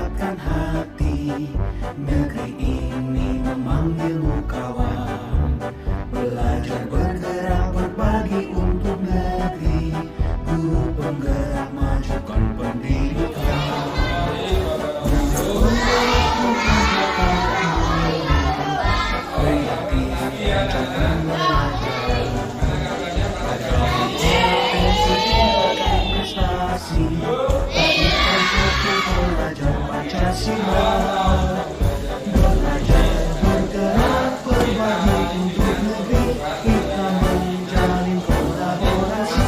kuatkan hati. Negeri ini memanggilmu kawan. Belajar bergerak berbagi untuk negeri. Guru penggerak majukan pendidikan. Kreatif rancangkan belajar. Prestasi belajar Pancasila. Belajar bergerak berbagi untuk negeri. Kita menjalin kolaborasi.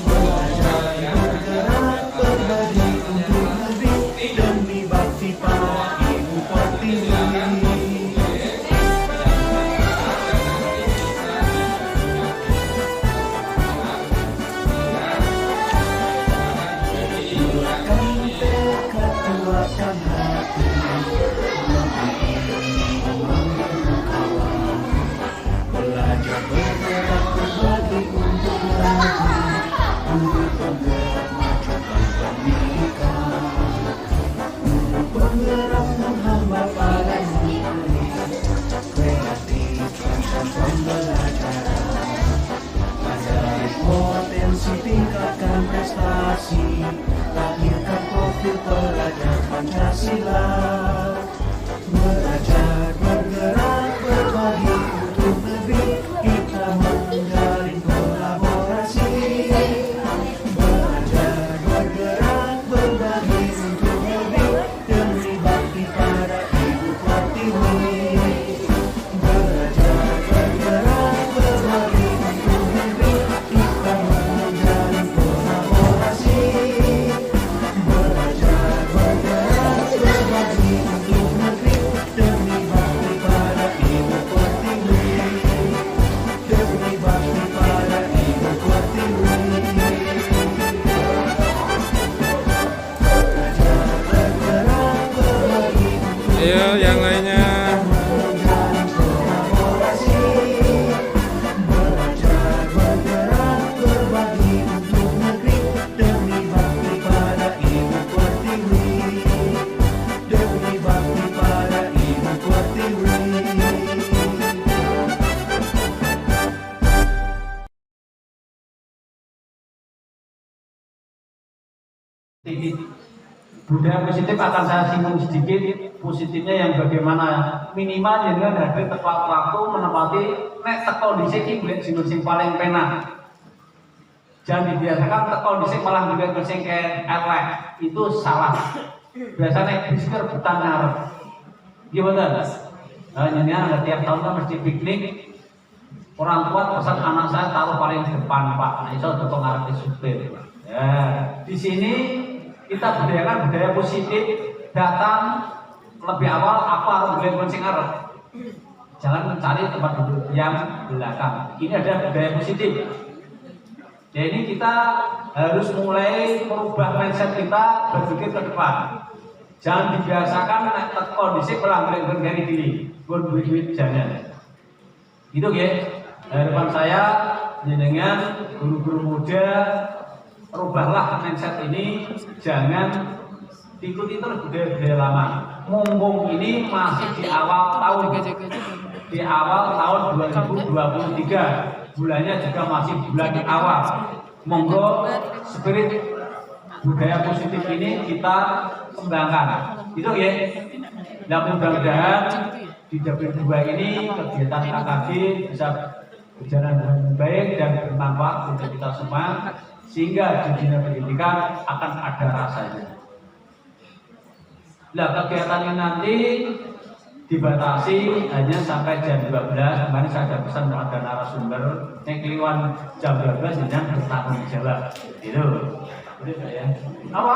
Belajar bergerak berbagi untuk negeri. Demi bakti para ibu pertiwi. Kuatkan hati, negeri ini memanggilmu kawan. Belajar bergerak berbagi untuk negeri. Guru penggerak majukan pendidikan. Guru penggerak menghamba pada negeri. Kreatif rancang pembelajaran. Ajari potensi, tingkatkan prestasi. Lahirkan profil pelajar Pancasila. Belajar bergerak berbagi untuk negeri. Kita menjalin kolaborasi. Belajar bergerak berbagi untuk negeri. Demi bakti pada ibu pertiwi. Belajar bergerak berbagi untuk negeri. Kita menjalin kolaborasi. Belajar bergerak berbagi untuk negeri. Demi bakti pada ibu pertiwi. Demi bakti pada ibu pertiwi. Belajar bergerak berbagi untuk Ayo yang lainnya. menjalin kolaborasi. Belajar bergerak berbagi untuk negeri. Demi bakti pada ibu pertiwi. Demi bakti pada ibu pertiwi. Budaya positif akan saya singgung sedikit. Positifnya yang bagaimana minimal dengan hadir tepat waktu menempati nek teko dhisik iki golek sing paling penak. Jangan dibiasakan teko dhisik malah golek sing elek. Itu salah. Biasanya bis rebutan ngarep. Gimana? Ini ada tiap tahun kan mesti piknik. Orang tua pesan anak saya taruh paling depan Pak. Nah itu untuk ngarep supir. Ya, di sini kita budayakan budaya positif, datang lebih awal apa harus boleh kuncing arah. Jangan mencari tempat duduk yang belakang. Ini adalah budaya positif. Jadi kita harus mulai merubah mindset kita berpikir ke depan. Jangan dibiasakan naik teko dhisik pelanggaran dari diri. Duit jangan. Itu ya. Harapan saya dengan guru-guru muda, rubahlah mindset ini, jangan ikuti terus budaya-budaya lama. Mumpung ini masih di awal tahun 2023, bulannya juga masih bulan awal. Monggo spirit budaya positif ini kita kembangkan. Itu ya. Dan mudah-mudahan di W2 ini kegiatan KKG bisa berjalan dengan baik dan bermanfaat untuk kita semua, sehingga di dunia pendidikan akan ada rasanya. Nah, kegiatan ini nanti dibatasi hanya sampai jam 12. Kemarin saya ada pesan kepada narasumber yang keliwan jam 12 dengan bertanggung jawab. Itu ya. Apa?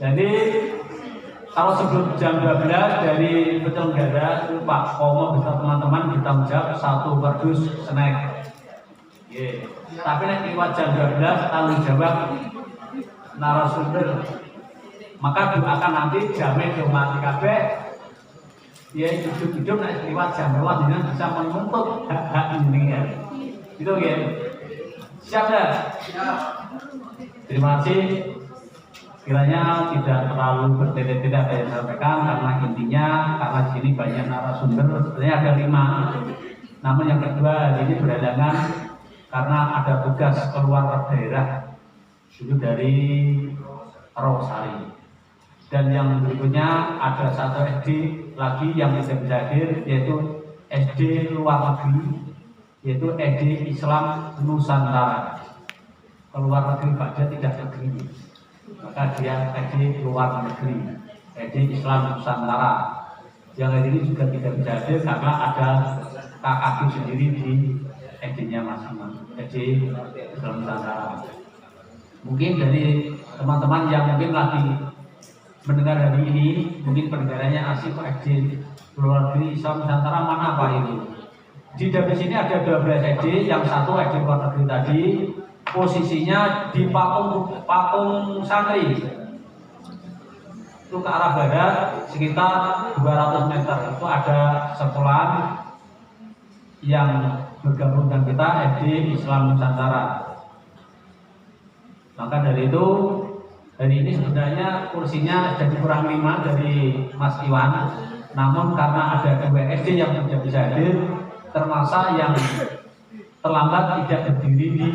Jadi kalau sebelum jam 12 dari penyelenggara Pak Komo beserta teman-teman kita menjawab 1 kardus snack. Yeah. Tapi nanti lewat jam 12 tanggung jawab narasumber. Maka doakan nanti jamin mati kabeh. Ya hidup-hidup nanti lewat jam 12 dengan bisa menuntut hak-hak ini ya. Itu ya. Siap dah? Siap. Terima kasih. Kiranya tidak terlalu bertele-tele apa yang saya sampaikan karena intinya karena di sini banyak narasumber, sebenarnya ada 5. Namun yang kedua hari ini berhalangan karena ada tugas keluar daerah itu dari Rosari. Dan yang berikutnya ada satu SD lagi yang tidak bisa hadir yaitu SD luar negeri, yaitu SD Islam Nusantara. Keluar negeri saja tidak negeri, maka dia SD luar negeri, SD Islam Nusantara. Yang hari ini juga tidak bisa hadir karena ada KKG sendiri di SD-nya masing-masing, SD Islam Nusantara. Mungkin dari teman-teman yang mungkin lagi mendengar hari ini, mungkin pendengarannya asik SD luar negeri Islam Nusantara mana Pak ini? Di dalam sini ada 12 SD, yang satu SD luar negeri tadi posisinya di patung santri. Itu ke arah barat sekitar 200 meter itu ada sekolah yang bergabung dengan kita SD Islam Nusantara. Maka dari itu hari ini sebenarnya kursinya jadi kurang 5 dari Mas Iwan. Namun karena ada 2 SD yang tidak bisa hadir, termasuk yang terlambat tidak berdiri di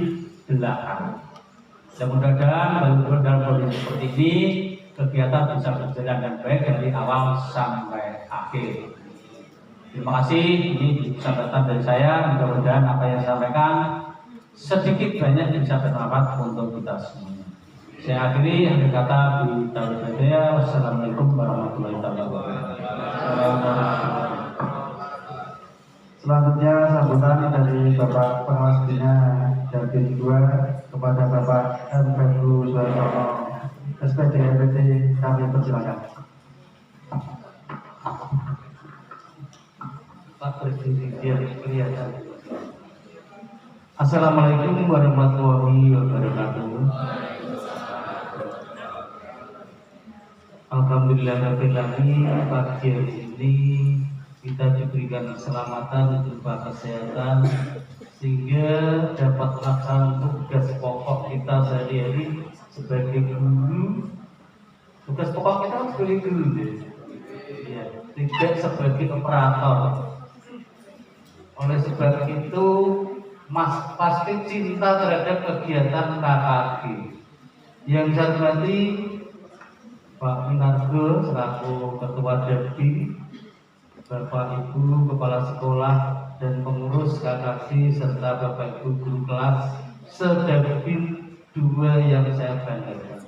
belakang. Dan mudah-mudahan dalam kondisi seperti ini kegiatan bisa berjalan dengan baik dari awal sampai akhir. Terima kasih. Ini kesempatan dari saya. Mudah-mudahan apa yang saya sampaikan sedikit banyak bisa bermanfaat untuk kita semua. Saya akhiri akhir kata di tahun saya. Wassalamualaikum warahmatullahi wabarakatuh. Selanjutnya sambutan dari Bapak Pengawas Bina Dabin 2 kepada Bapak M. Febru Suhartono, SPD RPT, kami persilakan. Pak Presiden biar kelihatan. Assalamualaikum warahmatullahi wabarakatuh. Alhamdulillahirabbil alamin, pagi hari ini kita diberikan keselamatan berupa kesehatan sehingga dapat melaksanakan tugas pokok kita sehari-hari sebagai guru. Tugas pokok kita sebagai guru, ya, tidak sebagai operator. Oleh sebab itu, Mas pasti cinta terhadap kegiatan KKG. Yang saya hormati Pak Minargo selaku Ketua Dabdi, Bapak Ibu Kepala Sekolah dan pengurus KKG serta Bapak Ibu guru kelas sedabin 2 yang saya banggakan.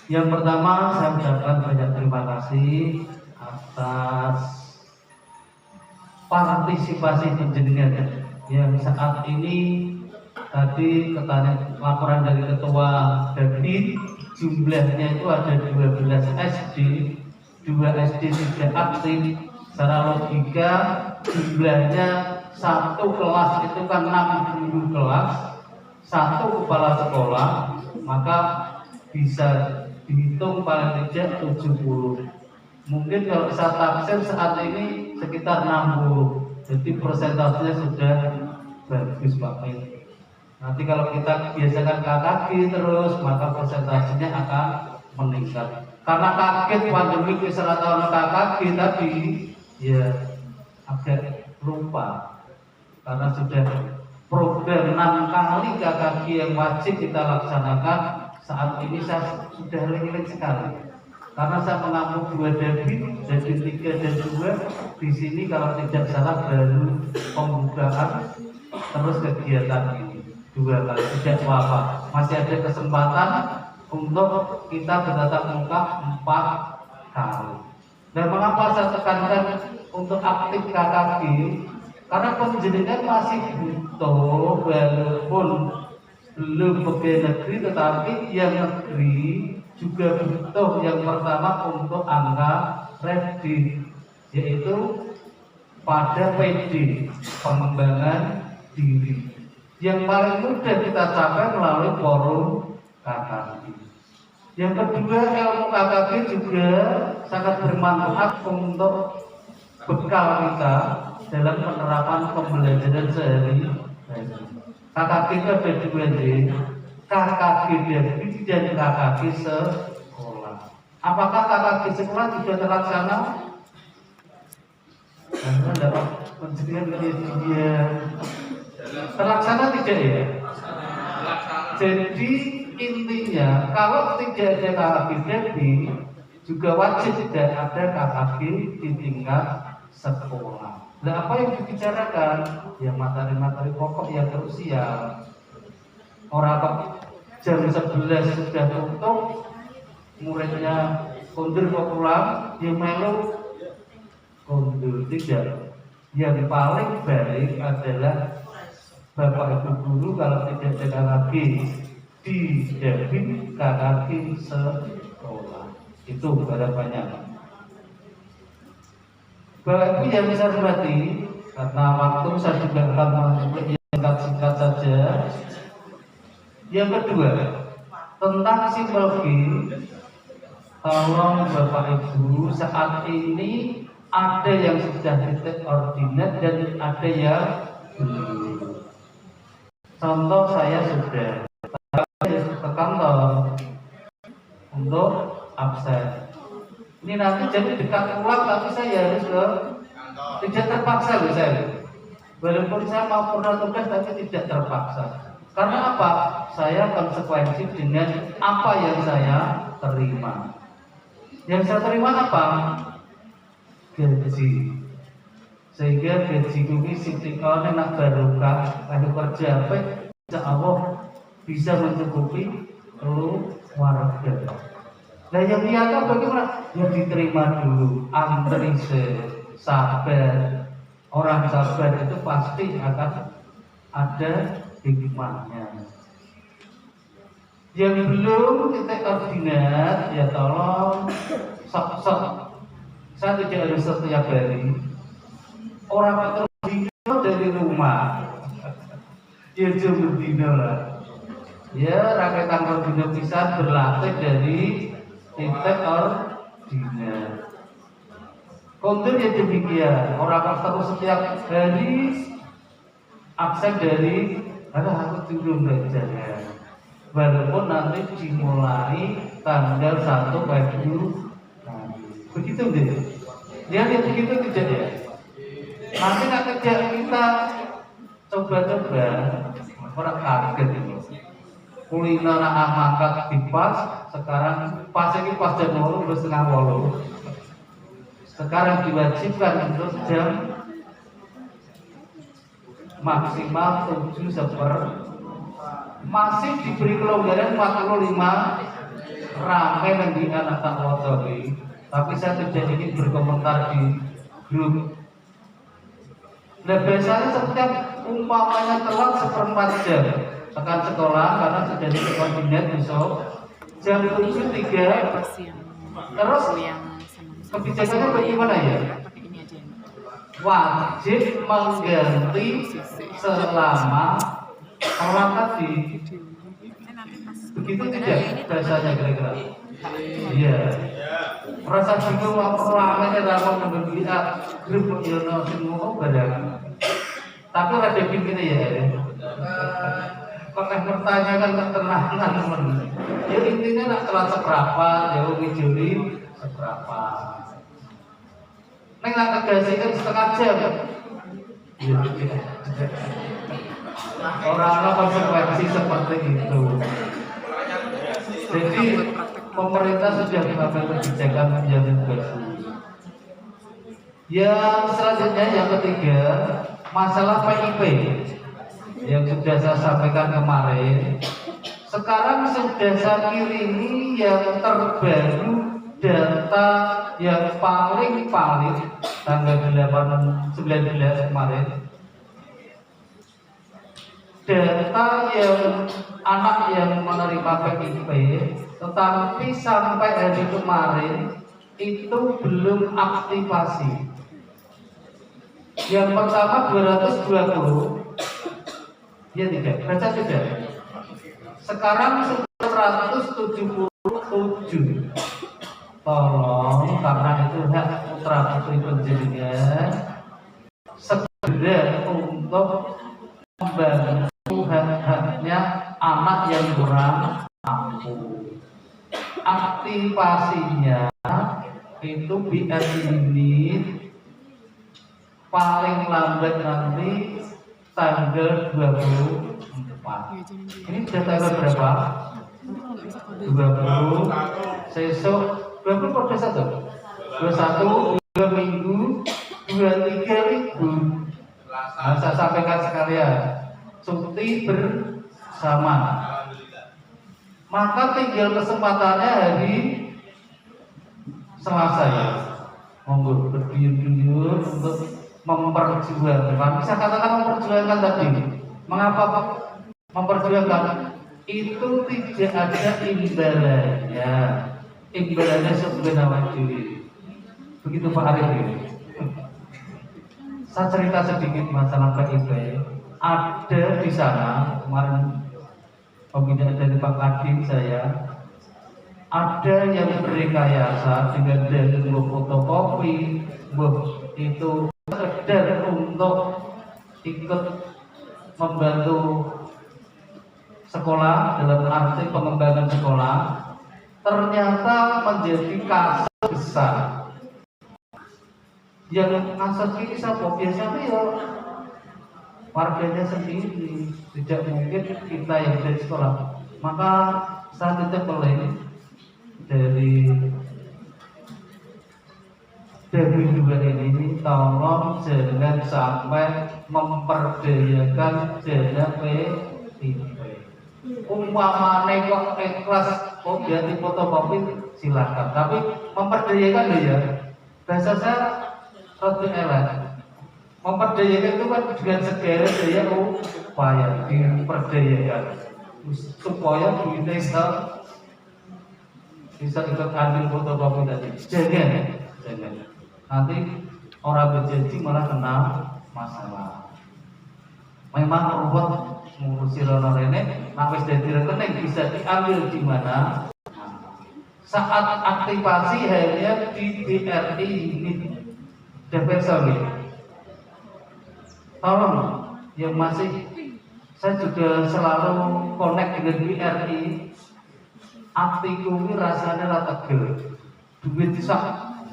Yang pertama, saya ucapkan banyak terima kasih atas partisipasi penjenengan yang saat ini tadi laporan dari Ketua Dabdi jumlahnya itu ada 12 SD, 2 SD tidak aktif. Secara logika jumlahnya satu kelas itu kan 60 kelas, satu kepala sekolah, maka bisa dihitung paling tidak 70. Mungkin kalau saya taksir saat ini sekitar 60. Jadi persentasenya sudah bagus Pak Min. Nanti kalau kita biasakan KKG terus, maka persentasenya akan meningkat. Karena kaget pandemi keseratan KKG tadi, ya agak lupa. Karena sudah program 6 kali KKG yang wajib kita laksanakan, saat ini saya sudah linglung sekali. Karena saya mengambil 2 Dabin, Dabin 3 dan 2 di sini kalau tidak salah baru pembukaan terus kegiatan ini 2 kali, tidak apa-apa. Masih ada kesempatan untuk kita bertatap muka 4 kali. Dan mengapa saya tekankan untuk aktif KKG? Karena pendidikan masih butuh, walaupun belum pegawai negeri, tetapi yang negeri juga butuh yang pertama untuk angka ready, yaitu pada PD, pengembangan diri. Yang paling mudah kita capai melalui forum KKG. Yang kedua, ilmu KKG juga sangat bermanfaat untuk bekal kita dalam penerapan pembelajaran sehari-hari. KKG itu ada 2 J. KKG Debit dan KKG sekolah. Apakah KKG sekolah juga terlaksana? Karena dapat pencegahan dia terlaksana tidak ya? Jadi intinya kalau tidak ada KKG Debit juga wajib tidak ada KKG di tingkat sekolah. Nah, apa yang dibicarakan? Ya materi-materi pokok yang krusial. Orang jam 11 sudah tutup, muridnya kondur kok pulang, dia melu kondur tidak. Yang paling baik adalah Bapak Ibu guru kalau tidak ada lagi di Debit KKG sekolah. Itu harapannya. Bapak Ibu yang saya hormati, karena waktu saya juga akan singkat saja. Yang kedua, tentang psikologi, tolong Bapak Ibu saat ini ada yang sudah titik ordinat dan ada yang belum. Contoh saya sudah ke kantor untuk absen. Ini nanti jadi dekat pulang tapi saya harus ke tidak terpaksa loh saya. Walaupun saya mau pernah tugas tapi tidak terpaksa. Karena apa? Saya konsekuensi dengan apa yang saya terima. Yang saya terima apa? Gaji. Sehingga gaji ini siti kalau nak barokah, kalau kerja apa, insya Allah bisa mencukupi keluarga. Nah yang biasa bagaimana? Yang diterima dulu, antri sabar. Orang sabar itu pasti akan ada hikmahnya. Yang belum titik ordinat, ya tolong sok-sok. Saya tidak harus setiap hari. Orang itu dari rumah, ya cuma dino lah. Ya rakyat ordinat bisa berlatih dari titik ordinat. Kontur ya demikian. Orang terus setiap hari absen dari aku turun belajar. Walaupun nanti dimulai tanggal 1 Februari. Begitu deh. Ya begitu tidak ya. Nanti nak kerja kita coba-coba orang kaget ini. Kuliner nak mangkat di pas sekarang pas ini pas jam 8 setengah 8. Sekarang diwajibkan untuk jam maksimal 7 masih diberi kelonggaran 45 ramai nanti anak tak wajib. Tapi saya tidak ingin berkomentar di grup. Nah biasanya setiap umpamanya telat 1/4 jam akan sekolah karena sudah di koordinat besok jam 7.3. Terus kebijakannya bagaimana ya? Wajib mengganti selama orang tadi. Begitu tidak bahasanya kira-kira? Iya. Rasa bingung ramainya dalam membeli grup Yono semua barang. Tapi ada gini ya. Kalau pertanyaan ketenangan ya intinya nak telat seberapa, jauh ngijuri seberapa. Neng nak kegasikan setengah jam. Orang-orang konsekuensi seperti itu. Jadi pemerintah sudah mengambil kebijakan menjamin gaji. Yang selanjutnya yang ketiga masalah PIP yang sudah saya sampaikan kemarin. Sekarang sudah saya kirimi yang terbaru data yang paling tanggal 19 kemarin. Data yang anak yang menerima PIP, tetapi sampai hari kemarin itu belum aktivasi. Yang pertama 220, ya tidak, baca tidak. Sekarang 177. Tolong karena itu hak putra putri penjenengan segera untuk membantu hak-haknya anak yang kurang mampu. Aktivasinya itu BRI ini paling lambat nanti tanggal 24. Ini sudah tanggal berapa? 20. Sesok 20 pada 1. 21, 2 minggu, 23 minggu. Nah, saya sampaikan sekalian, cuti bersama. Maka tinggal kesempatannya hari Selasa ya. Monggo berduyun-duyun untuk memperjuangkan. Bisa katakan memperjuangkan tadi. Mengapa memperjuangkan? Itu tidak ada imbalannya. Imbalannya sebenarnya diri. Begitu Pak Arif ini. Saya cerita sedikit masalah PIP. Ada di sana kemarin pembinaan dari Pak Kadin saya, ada yang berrekayasa dengan dalil fotokopi, itu sekedar untuk ikut membantu sekolah dalam arti pengembangan sekolah, ternyata menjadi kasus besar. Yang kasus ini siapa? Biasanya ya warganya sendiri, tidak mungkin kita yang dari sekolah. Maka saat itu mulai dari W2 ini tolong jangan sampai memperdayakan dana PIP. Umpamane kok ikhlas kok ganti fotokopi silakan, tapi memperdayakan ya. Bahasa saya rada elek. Memperdayakan itu kan dengan segala daya upaya diperdayakan supaya kita bisa ikut ambil fotokopi tadi. Jangan. Nanti orang berjanji malah kena masalah. Memang ruwet ngurusi rono rene, wis dadi rekening bisa diambil di mana? Saat aktivasi hanya di BRI ini DPR. Tolong yang masih, saya juga selalu connect dengan BRI. Aktiku ini rasanya rata gel. Duit bisa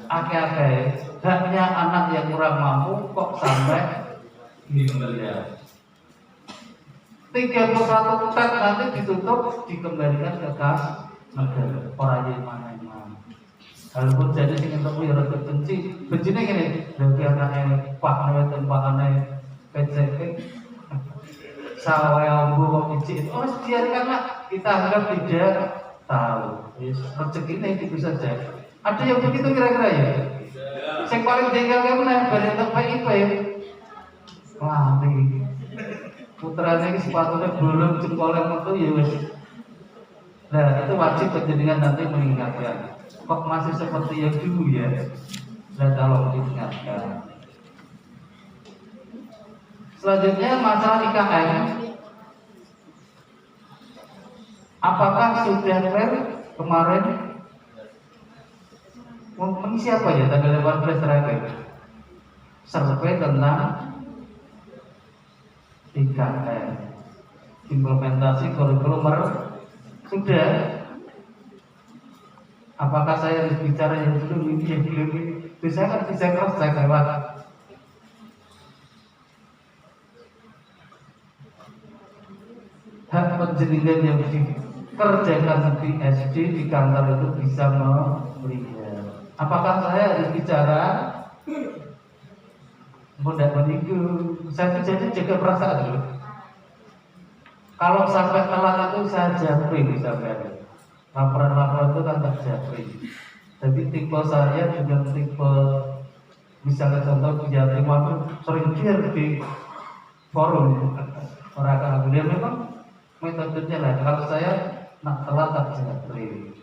akeh-akeh. Haknya anak yang kurang mampu kok sampai miliar. 31 tet nanti ditutup dikembalikan ke kas negara. Orang yang mana. Walaupun jadi sing entuk yo rada benci. Bencine ngene, lha anake Pak Nawet tempatane PCP. Sawe ambu kok izin. Oh, biarkanlah kita anggap tidak tahu. Yes, rezekine itu saja. Ada yang begitu kira-kira ya? Yang paling jengkel kamu nih dari untuk PIP. Wah, ini putranya ini sepatunya belum jempolnya metu ya wes. Nah, itu wajib penjenengan nanti mengingatkan. Kok masih seperti yang dulu ya? Nah, tolong diingatkan. Selanjutnya masalah IKN. Apakah sudah fair kemarin mengisi apa ya tanggal 18 terakhir? Survei tentang IKN, implementasi kurikulum sudah. Apakah saya harus bicara yang dulu ini yang belum ini? Bisa kan bisa cross check lewat hak penjaringan yang dikerjakan di SD di kantor itu bisa melihat. Apakah saya harus bicara? Mudah menipu. Saya jadi jaga perasaan dulu. Kalau sampai telat itu saya japri sampai. Laporan-laporan itu kan terjadi. Jadi tipe saya juga tipe, misalnya contoh dia terima sering share di forum orang dia memang metodenya lah. Kalau saya nak telat terjadi,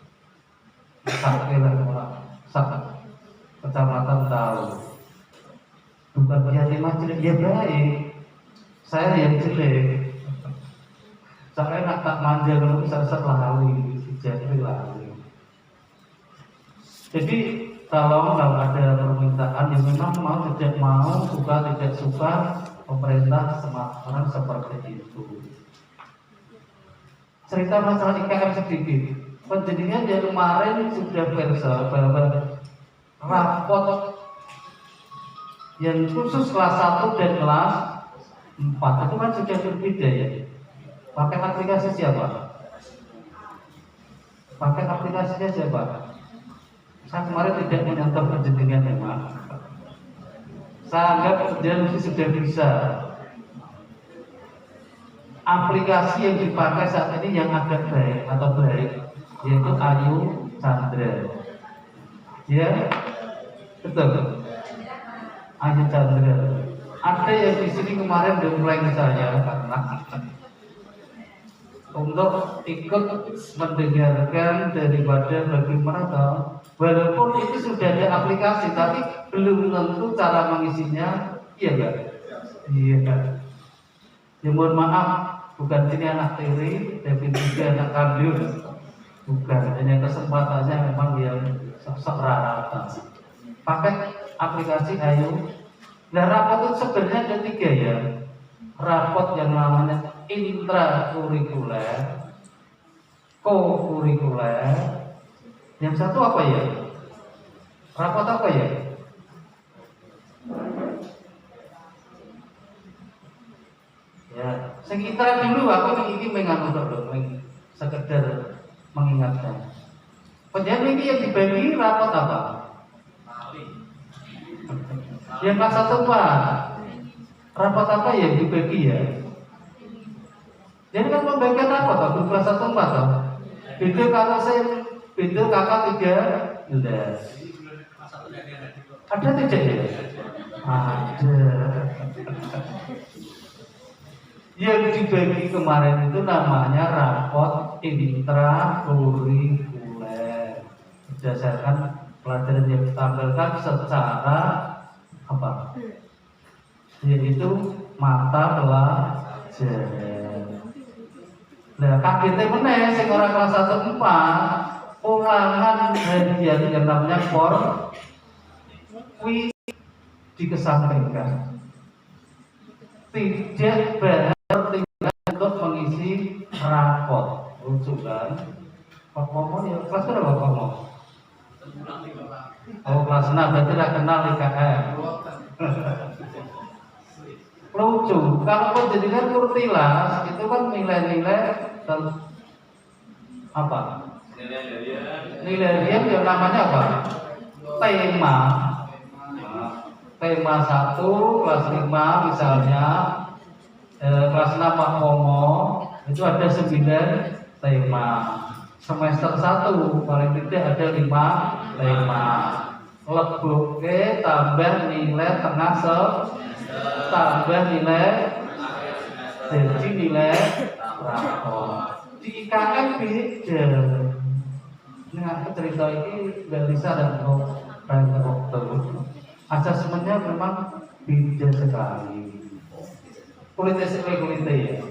sampai lah orang sak kecamatan tahu. Bukan dia terima jelek, ya baik. Saya yang jelek. Saya nak tak manja kalau bisa lalu. Jadi kalau ada permintaan yang memang mau tidak mau, suka tidak suka, pemerintah sekarang seperti itu. cerita masalah IKM sedikit. Penjadian yang kemarin sudah versa bahwa rapot yang khusus kelas 1 dan kelas 4 itu kan sudah berbeda ya. Pakai aplikasi siapa? Pakai aplikasinya siapa? Saya kemarin tidak menyentuh penjadian memang. Saya anggap penjadian sudah bisa. Aplikasi yang dipakai saat ini yang agak baik atau baik yaitu Ayu Chandra. Ya, betul. Ayu Chandra. Ada yang di sini kemarin gembleng saya karena untuk ikut mendengarkan daripada bagaimana tahu. Walaupun itu sudah ada aplikasi, tapi belum tentu cara mengisinya. Iya enggak? Iya. Ya mohon maaf, bukan sini anak teori, tapi juga anak kardus. Bukan, hanya kesempatannya memang yang sok rata. Pakai aplikasi Ayu. Nah, rapot itu sebenarnya ada 3 ya. Rapot yang namanya intrakurikuler, kokurikuler. Yang satu apa ya? Rapot apa ya? Ya, sekitar dulu aku ini menganggap sekedar mengingatkan. Penjadian ini yang dibagi rapot apa? Yang kelas 1 Pak. Rapot apa yang dibagi ya? Jadi kan membagikan rapot aku kelas 1 Pak toh. Beda kalau saya beda kakak 3 ada tidak ya? Ada. Yang dibagi kemarin itu namanya rapot intrakurikuler berdasarkan pelajaran yang ditampilkan secara apa? Yaitu mata pelajaran. Nah, KGT meneh sing ora kelas 1 4 ulangan hadiah yang namanya kuis dikesampingkan. Tidak bertingkat untuk mengisi rapot. Lucu kan? Pak Momo ya kelas berapa Pak Momo? Oh kelas 6 berarti tidak kenal IKM. Lucu. Kalau pendidikan kurtilas itu kan nilai-nilai apa? Nilai yang namanya apa? Tema. Tema 1 kelas 5 misalnya kelas 6 Pak Momo itu ada 9 tema. Semester 1 paling tidak ada 5 tema. Leboknya tambah nilai tengah tambah nilai jadi nilai rapor. Di IKM beda. Nah aku cerita ini nggak bisa dan waktu. Asesmennya memang beda sekali. Kulitnya ya.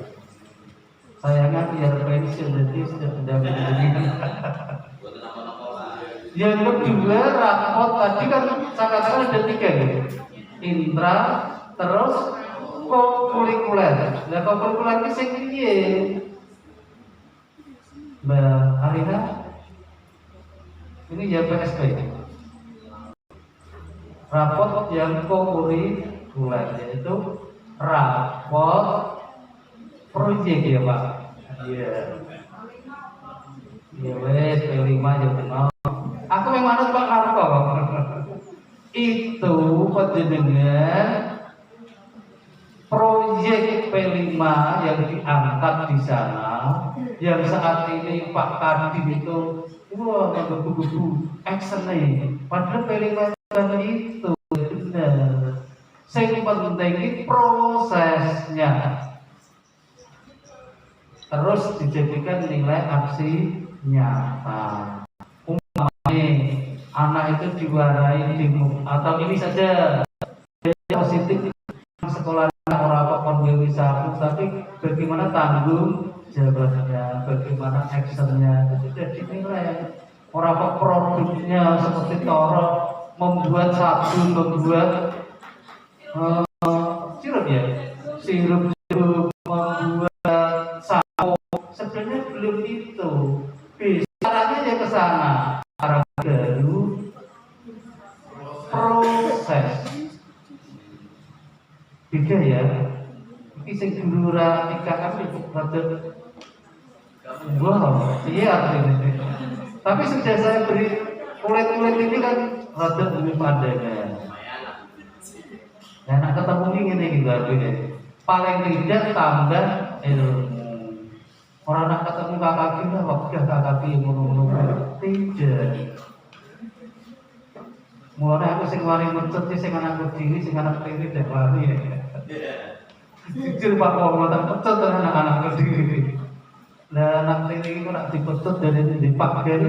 Sayangnya biar pensiun jadi sudah begini. Yang kedua rapot tadi kan saya katakan ada 3 ya. Intra terus kokurikuler. Nah kokurikuler ini sing piye? Mbak Arina ini ya PSP. Rapot yang kokurikuler yaitu rapot proyek ya Pak. Iya. Ya wes P5 ya kenal. Aku memang anut Pak Karko. Itu penjenengan proyek P5 yang diangkat di sana, yang saat ini Pak Kadin itu wah menggebu-gebu action nih. Padahal P5 itu benar. Yang penting prosesnya terus dijadikan nilai aksi nyata. Umpamanya anak itu diwarai di atau ini saja positif sekolah orang apa konwewisaku, tapi bagaimana tanggung jawabnya, bagaimana actionnya itu sudah dinilai. Orang apa produknya seperti Toro membuat sabun, membuat sirup ya, sirup membuat sampo sebenarnya belum baru proses beda ya. Iki sing guru ra IKM itu rada wow, iya artinya. Tapi sudah saya beri kulit-kulit ini kan rada lebih padanya. Ya, nak ketemu ini gitu artinya. Paling tidak tambah ilmu. Orang nak ketemu kakak kita, waktu kakak kita ngomong-ngomong tidak. Mulai aku sing wari mencet sing anak diri, sing anak diri dan wari ya. Jujur Pak Wong tak pecut anak-anak diri. Nah anak diri itu nak dipecut dari dipakai.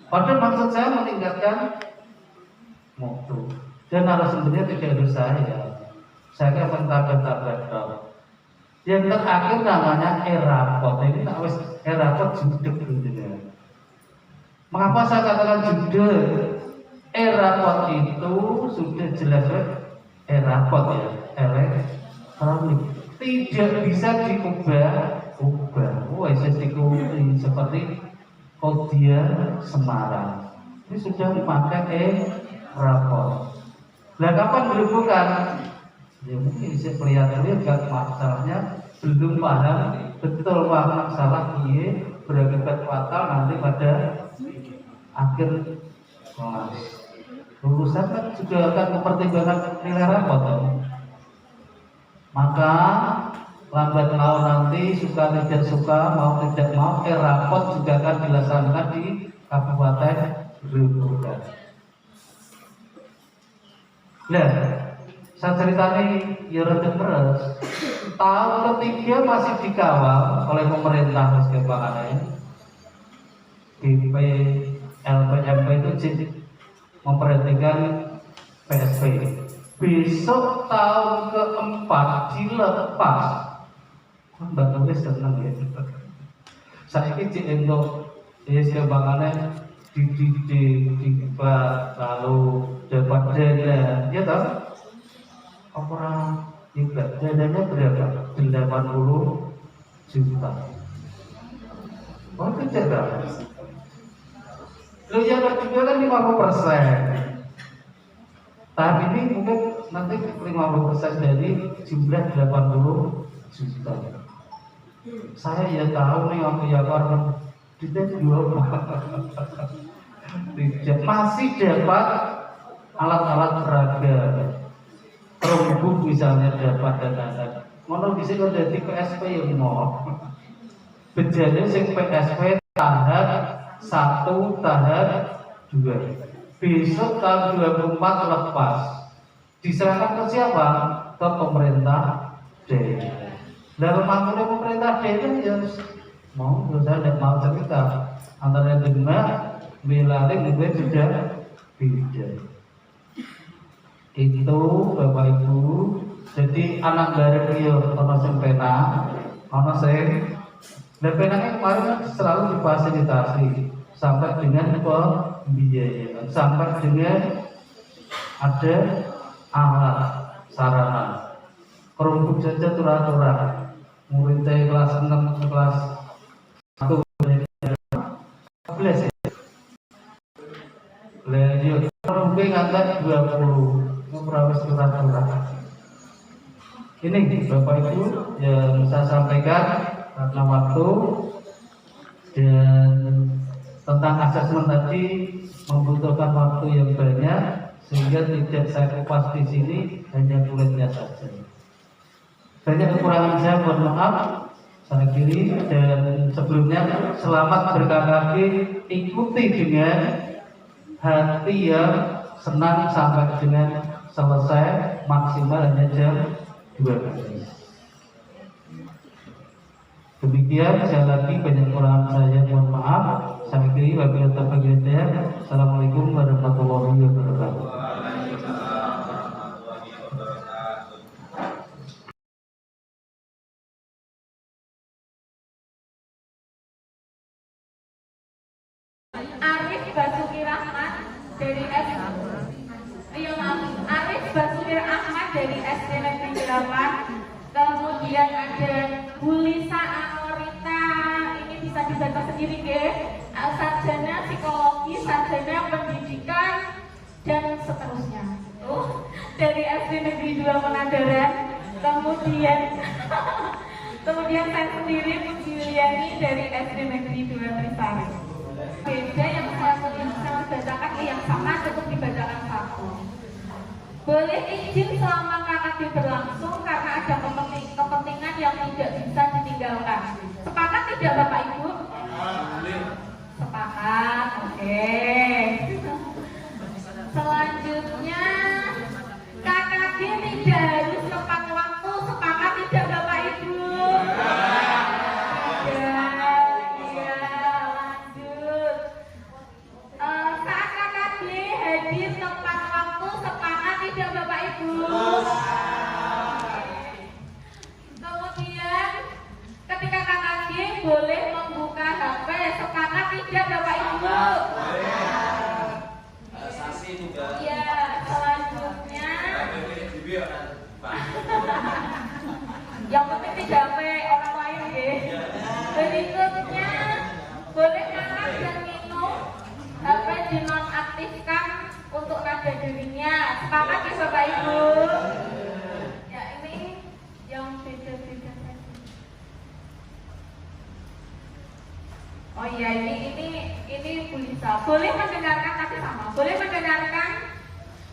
Padahal maksud saya meningkatkan mutu. Dan narasumbernya tidak harus saya kan mentabrak-tabrak. Yang terakhir namanya erapot. Ini tak wis erapot judek gitu. Mengapa saya katakan judek? Erapot itu sudah jelas erapot ya, elektronik. Tidak bisa diubah. Seperti Kodia Semarang. Ini sudah memakai erapot. Nah kapan berhubungan? Ya mungkin bisa kelihatan kan masalahnya belum paham betul masalah ini berakibat fatal nanti pada akhir kelas. Lulusan kan juga akan mempertimbangkan nilai rapot. Maka lambat laun nanti suka tidak suka mau tidak mau rapot juga akan dilaksanakan di Kabupaten Grobogan. Nah, saya ceritanya ya rada meres. Tahun ketiga masih dikawal oleh pemerintah sekarang BP LPMP itu memperhatikan PSP. Besok tahun keempat dilepas. Mbak tulis senang ya. Saya ini untuk sebagiannya dididik, dibuat lalu dapat dana, ya tahu? Orang juga dananya berapa? 80 juta. Oh kecil kan? Lo yang kedua kan 50%. Tahap ini mungkin nanti 50% dari jumlah 80 juta. Saya ya tahu nih waktu ya orang tidak jual masih dapat alat-alat peraga. Perunggu misalnya dapat dan ngono bisa jadi PSP yang mau bejane sing PSP tahap 1 tahap 2 besok tahun 24 lepas diserahkan ke siapa? Ke pemerintah daerah. Dalam makmurnya pemerintah daerah ya mau saya tidak mau cerita antara dengar bilari mungkin sudah beda. Itu Bapak Ibu, jadi anak bareng dia ono sing pena, ono sing dan penanya kemarin selalu difasilitasi sampai dengan pembiayaan, sampai dengan ada alat sarana, kerumput saja turah-turah, murid kelas 6 kelas 1 11 ya, lanjut kerumput ngantar 20 memperawat surat-surat. Ini Bapak Ibu yang saya sampaikan karena waktu dan tentang asesmen tadi membutuhkan waktu yang banyak sehingga tidak saya kupas di sini hanya kulitnya saja. Banyak kekurangan saya mohon maaf saya kiri dan sebelumnya selamat berkali-kali ikuti dengan hati yang senang sampai dengan selesai maksimal hanya jam 12. Demikian sekali lagi banyak kekurangan saya mohon maaf. Saya kiri wabillahi taufiq wal hidayah. Assalamualaikum warahmatullahi wabarakatuh. Arif Basuki Rahmat dari Arif Basuki Ahmad dari SD Negeri 8. Kemudian ada Bulisa Anorita, ini bisa dibaca sendiri ke sarjana psikologi Dua Pangandaran, kemudian saya sendiri Puji Yuliani dari SD Negeri 2 Trisari. Beda yang saya bacakan yang sama cukup dibacakan satu. Boleh izin selama KKD berlangsung karena ada kepentingan yang tidak bisa ditinggalkan. Sepakat tidak Bapak Ibu? Sepakat, oke. Selanjutnya KKD tidak harus tepat waktu. Sepakat tidak Bapak Ibu? Lanjut. Saat KKD hadir tepat waktu. Sepakat tidak Bapak Ibu? Kemudian ketika KKD boleh membuka HP. Sepakat tidak Bapak Ibu? Iya, selanjutnya yang penting tidak sampai orang lain ya. Berikutnya boleh makan dan minum, HP dinonaktifkan untuk nada dirinya. Sepakat ya Bapak Ibu? Ya ini yang beda-beda. Oh iya ini Bu Lisa. Boleh mendengarkan tapi sama. Boleh mendengarkan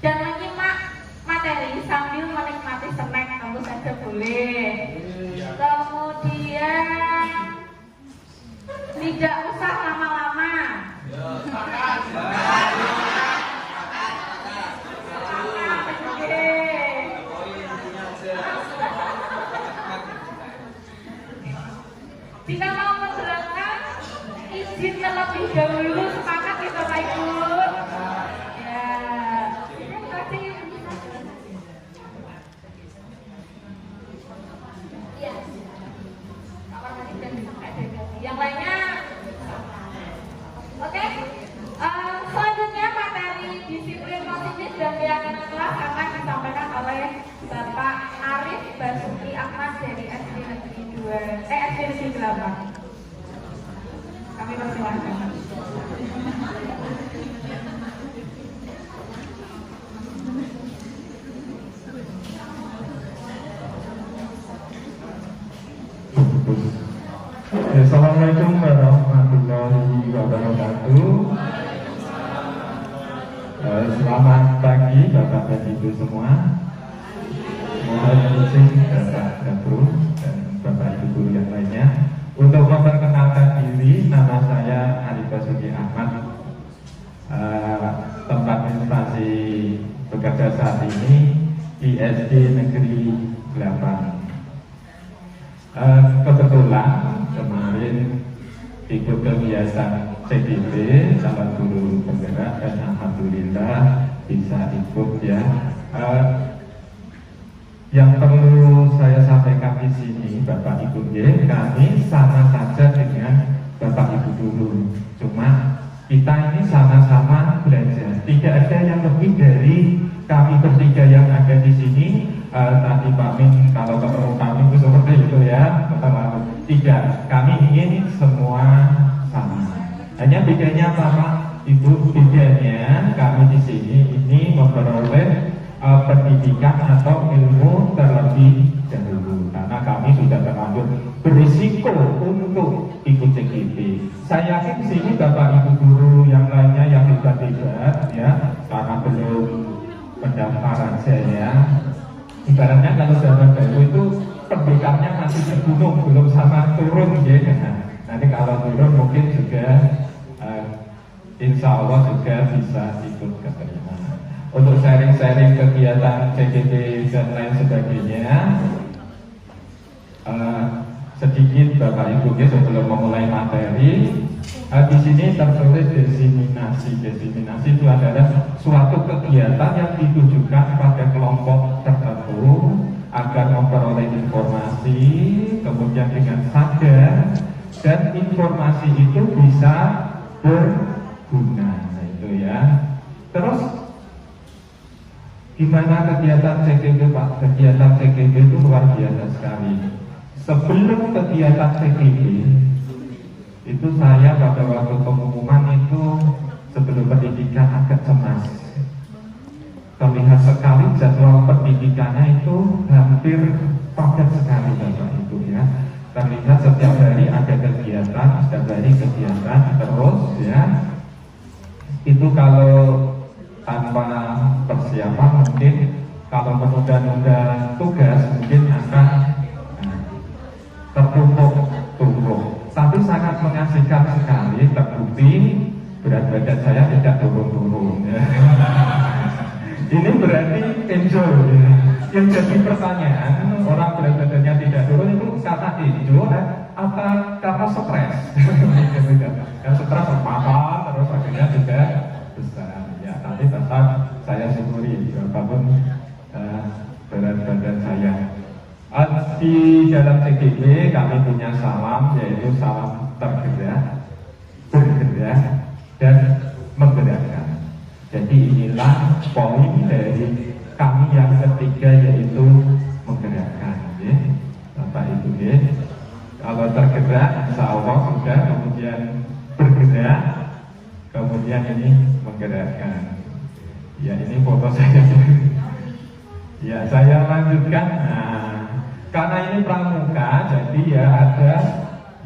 dan menyimak materi sambil menikmati snack tentu saja boleh. Kemudian tidak usah lama-lama. Jika mau berangkat izin terlebih dahulu. Sepakat ya Bapak Ibu? Ya. Terima kasih. Ya. Kamar mandi dan sampai delegasi. Yang lainnya. Oke. Selanjutnya materi disiplin positif dan keyakinan kelas akan disampaikan oleh Bapak Arif Basuki Ahmad dari SD Negeri 2, SD Negeri 8. Kami persilahkan. Assalamualaikum warahmatullahi wabarakatuh. Selamat pagi Bapak dan Ibu semua. Mohon izin Bapak Gabru dan Bapak Ibu guru yang lainnya untuk memperkenalkan diri. Nama saya Arif Basuki Ahmad. Tempat instansi bekerja saat ini di SD Negeri 8. Kebetulan kemarin ikut kegiatan CGB calon guru penggerak dan alhamdulillah bisa ikut ya. Yang perlu saya sampaikan di sini Bapak Ibu ya, kami sama saja dengan Bapak Ibu dulu. Cuma kita ini sama-sama belajar. Tidak ada yang lebih dari kami bertiga yang ada di sini. Tadi Pak Min kalau ketemu kami itu seperti itu ya, tidak, kami ingin semua sama. Hanya bedanya Bapak Ibu, bedanya kami di sini ini memperoleh pendidikan atau ilmu terlebih dahulu karena kami sudah terlanjur berisiko untuk ikut CGP. Saya yakin di sini Bapak Ibu guru yang lainnya yang hebat-hebat ya, karena belum pendaftaran saya. Ibaratnya kalau zaman dahulu itu pendekarnya masih di gunung, belum sama turun ya. Nanti kalau turun mungkin juga insya Allah juga bisa ikut keterima. Untuk sharing-sharing kegiatan CGP dan lain sebagainya, sedikit Bapak Ibu sebelum memulai materi. Di sini tertulis diseminasi. Diseminasi itu adalah suatu kegiatan yang ditujukan pada kelompok tertentu agar memperoleh informasi, kemudian dengan sadar dan informasi itu bisa berguna. Nah, itu ya. Terus gimana kegiatan CGP Pak? Kegiatan CGP itu luar biasa sekali. Sebelum kegiatan CGP itu saya pada waktu pengumuman itu sebelum pendidikan agak cemas. Terlihat sekali jadwal pendidikannya itu hampir padat sekali Bapak Ibu ya. Terlihat setiap hari ada kegiatan, setiap hari kegiatan terus ya. Itu kalau tanpa persiapan mungkin kalau menunda-nunda tugas mungkin akan tertumpuk. Tapi sangat mengasihkan sekali, terbukti berat badan saya tidak turun-turun ya. Ini berarti enjoy ya. Yang jadi pertanyaan, orang berat badannya tidak turun itu karena enjoy apa karena stres? Yang stres apa terus akhirnya juga besar ya. Tapi tetap saya syukuri apapun berat badan saya. Di dalam CGB kami punya salam, yaitu salam tergerak, bergerak, dan menggerakkan. Jadi inilah poin dari kami yang ketiga, yaitu menggerakkan ya. Bapak Ibu ya. Kalau tergerak insya Allah sudah, kemudian bergerak, kemudian ini menggerakkan. Ya ini foto saya. Ya saya lanjutkan. Nah, karena ini pramuka, jadi ya ada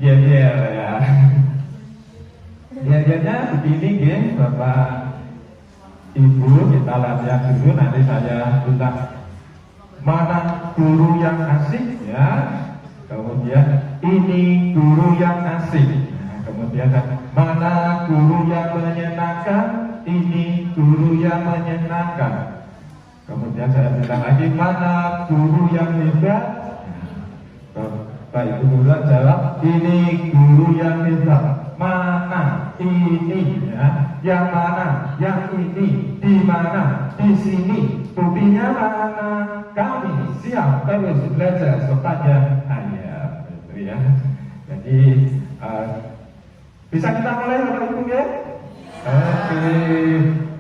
yel-yel ya. Yel-yelnya begini geng, Bapak Ibu, kita latihan dulu, nanti saya bilang mana guru yang asik ya. Kemudian ini guru yang asik. Nah, kemudian mana guru yang menyenangkan, ini guru yang menyenangkan. Kemudian saya bilang lagi mana guru yang hebat. Bapak Ibu guru jawab ini guru yang hebat. Mana ini ya, yang mana, yang ini, di mana, di sini, buktinya mana, kami siap terus belajar sepanjang hayat gitu ya. Jadi bisa kita mulai Bapak Ibu ya? Oke,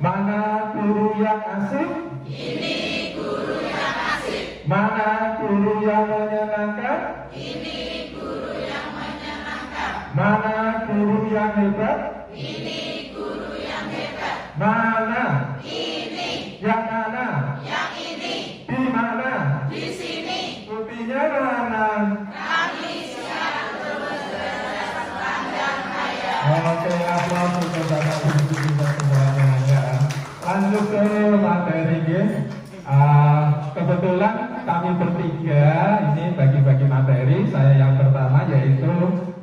mana guru yang asik? Ini guru yang asik. Mana guru yang menyenangkan? Ini guru yang menyenangkan. Mana guru yang hebat? Ini guru yang hebat. Mana? Ini. Yang mana? Yang ini. Di mana? Di sini. Buktinya mana? Kami siap terus belajar sepanjang hayat. Oke, aplaus untuk Bapak Ibu semuanya ya. Lanjut ke materi ya. Kebetulan kami bertiga ini bagi-bagi materi. Saya yang pertama yaitu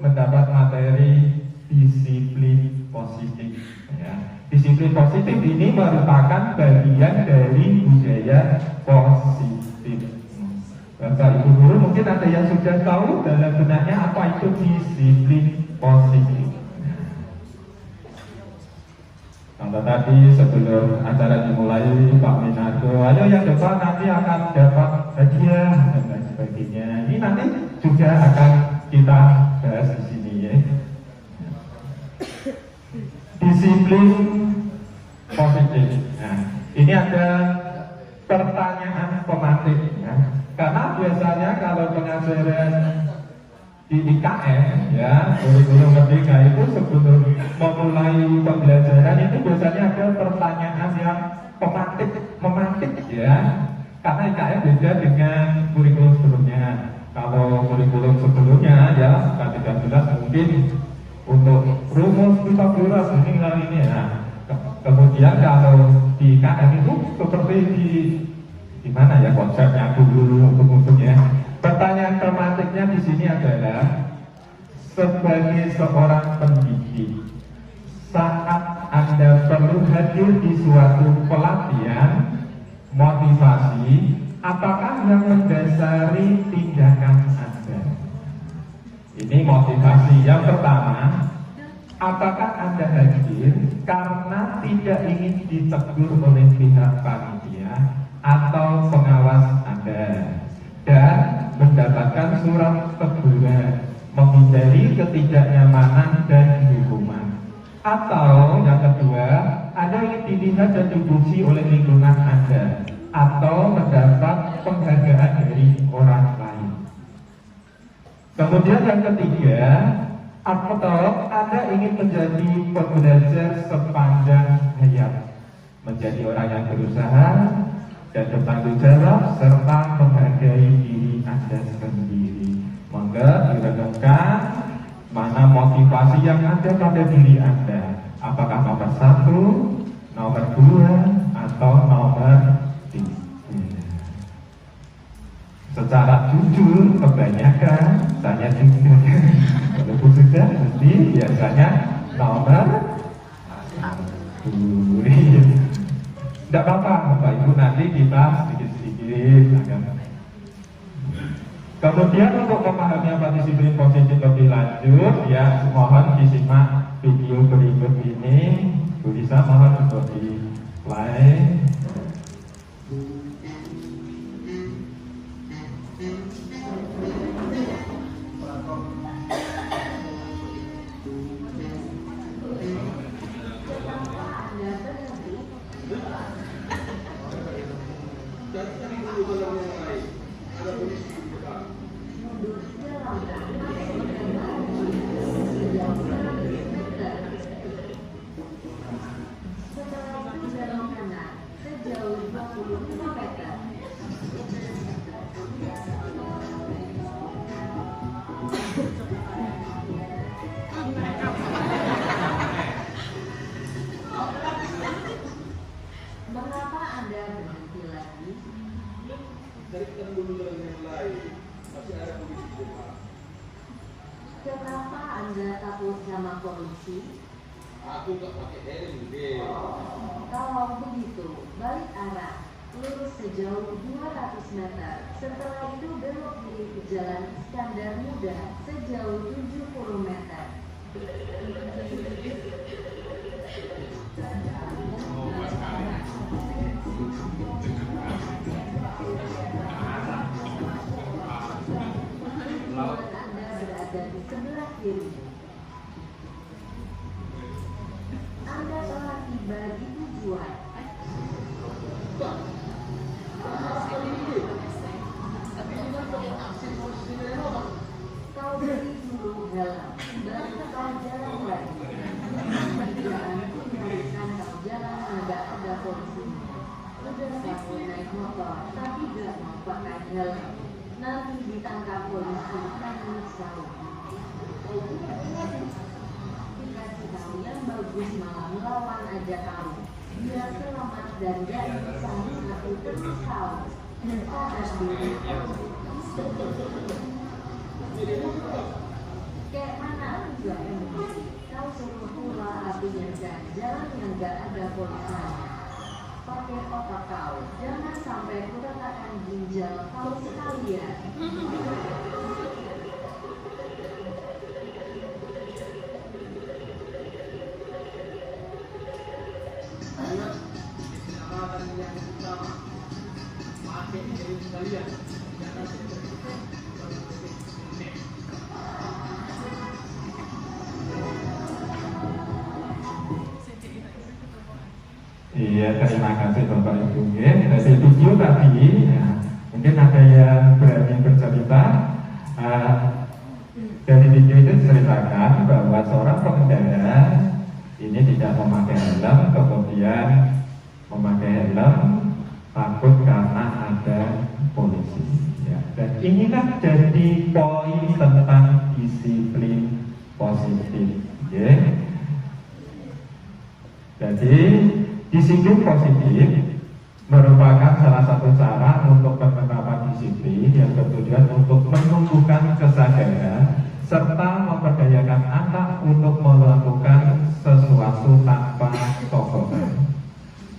mendapat materi disiplin positif ya. Disiplin positif ini merupakan bagian dari budaya positif. Bapak Ibu guru mungkin ada yang sudah tahu dalam benaknya apa itu disiplin positif. Kalau tadi sebelum acara dimulai Pak Minardo, ayo yang depan nanti akan dapat hadiah dan lain sebagainya. Ini nanti juga akan kita bahas di sini ya. Disiplin positif. Nah, ini ada pertanyaan pemantik ya. Karena biasanya kalau pengajaran di IKN ya, kurikulum merdeka itu sebelum memulai pembelajaran itu biasanya ada pertanyaan yang memantik ya. Karena IKN beda dengan kurikulum sebelumnya. Kalau kurikulum sebelumnya ya suka 13 mungkin untuk rumus tabulas ini ya. Kemudian kalau di IKN itu seperti di mana ya konsepnya dulu untuk-untuknya. Pertanyaan pemantiknya di sini adalah sebagai seorang pendidik, saat Anda perlu hadir di suatu pelatihan motivasi, apakah yang mendasari tindakan Anda? Ini motivasi yang pertama. Apakah Anda hadir karena tidak ingin ditegur oleh pihak panitia atau pengawas Anda dan mendapatkan surat teguran, menghindari ketidaknyamanan dan hukuman? Atau yang kedua, Anda ingin dilihat dan dipuji oleh lingkungan Anda atau mendapat penghargaan dari orang lain? Kemudian yang ketiga, atau Anda ingin menjadi pembelajar sepanjang hayat, menjadi orang yang berusaha, dan bertanggung jawab serta menghargai diri Anda sendiri. Maka direnungkan mana motivasi yang ada pada diri Anda. Apakah nomor 1, nomor 2, atau nomor 3? Secara jujur, kebanyakan saya jujur. Walaupun sudah mesti biasanya nomor 1. Tidak apa-apa, Bapak Ibu, nanti kita sedikit-sedikit akan. Kemudian untuk memahami apa disiplin positif lebih lanjut, ya mohon disimak video berikut ini. Bu Lisa, mohon untuk di play. Mengapa Anda berhenti lagi? Kenapa Anda takut sama polisi? Aku nggak pakai helm, Kalau begitu, balik arah, lurus sejauh 200 meter. Setelah itu belok kiri ke jalan Iskandar Muda sejauh 70 meter. Anda berada di sebelah kiri. Anda telah tiba di tujuan. Kau beri dulu helm, baru kau jalan lagi. Jangan menyarankan kau jalan agak ada polisi. Udah kamu naik motor, tapi gak mau pakai helm. Nanti ditangkap polisi dan menyesal. Dikasih tahu yang bagus malah melawan aja kamu. Biar selamat dan gak bisa satu tersesal. Sadar diri. Kayak mana juga emosi. Kau suruh pula apinya dan jalan yang gak ada polisanya. Pakai otak kau, jangan sampai kuratakan ginjal kau sekalian. Iya, terima kasih Bapak Ibu. Dari video tadi, ya, mungkin ada yang berani bercerita. Dari video itu diceritakan bahwa seorang pengendara ini tidak memakai helm, kemudian memakai helm takut karena ada polisi. Ya. Dan inilah jadi poin tentang disiplin positif. Ya. Jadi disiplin positif merupakan salah satu cara untuk penerapan disiplin yang bertujuan untuk menumbuhkan kesadaran serta memperdayakan anak untuk melakukan sesuatu tanpa tekanan,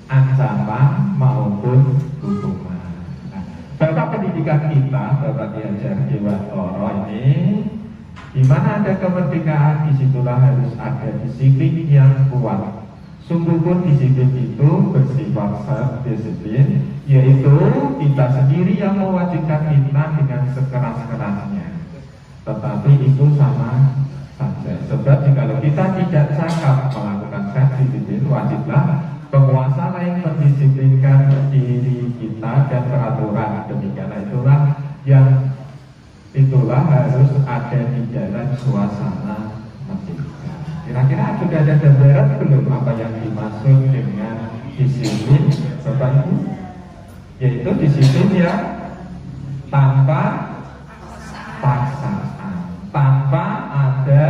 ancaman maupun hukuman. Nah, Bapak pendidikan kita, Bapak Ki Hajar Dewantoro ini, di mana ada kemerdekaan, disitulah harus ada disiplin yang kuat. Sungguh pun disiplin itu bersifat self-disiplin, yaitu kita sendiri yang mewajibkan kita dengan sekeras-kerasnya. Tetapi itu sama saja. Sebab jika kita tidak cakap melakukan self-disiplin, wajiblah penguasa lain mendisiplinkan diri kita dan peraturan. Demikianlah itulah harus ada di dalam suasana masjid. Kira-kira sudah ada gambaran belum apa yang dimaksud dengan disiplin, Bapak Ibu? yaitu disiplin yang tanpa paksaan, tanpa ada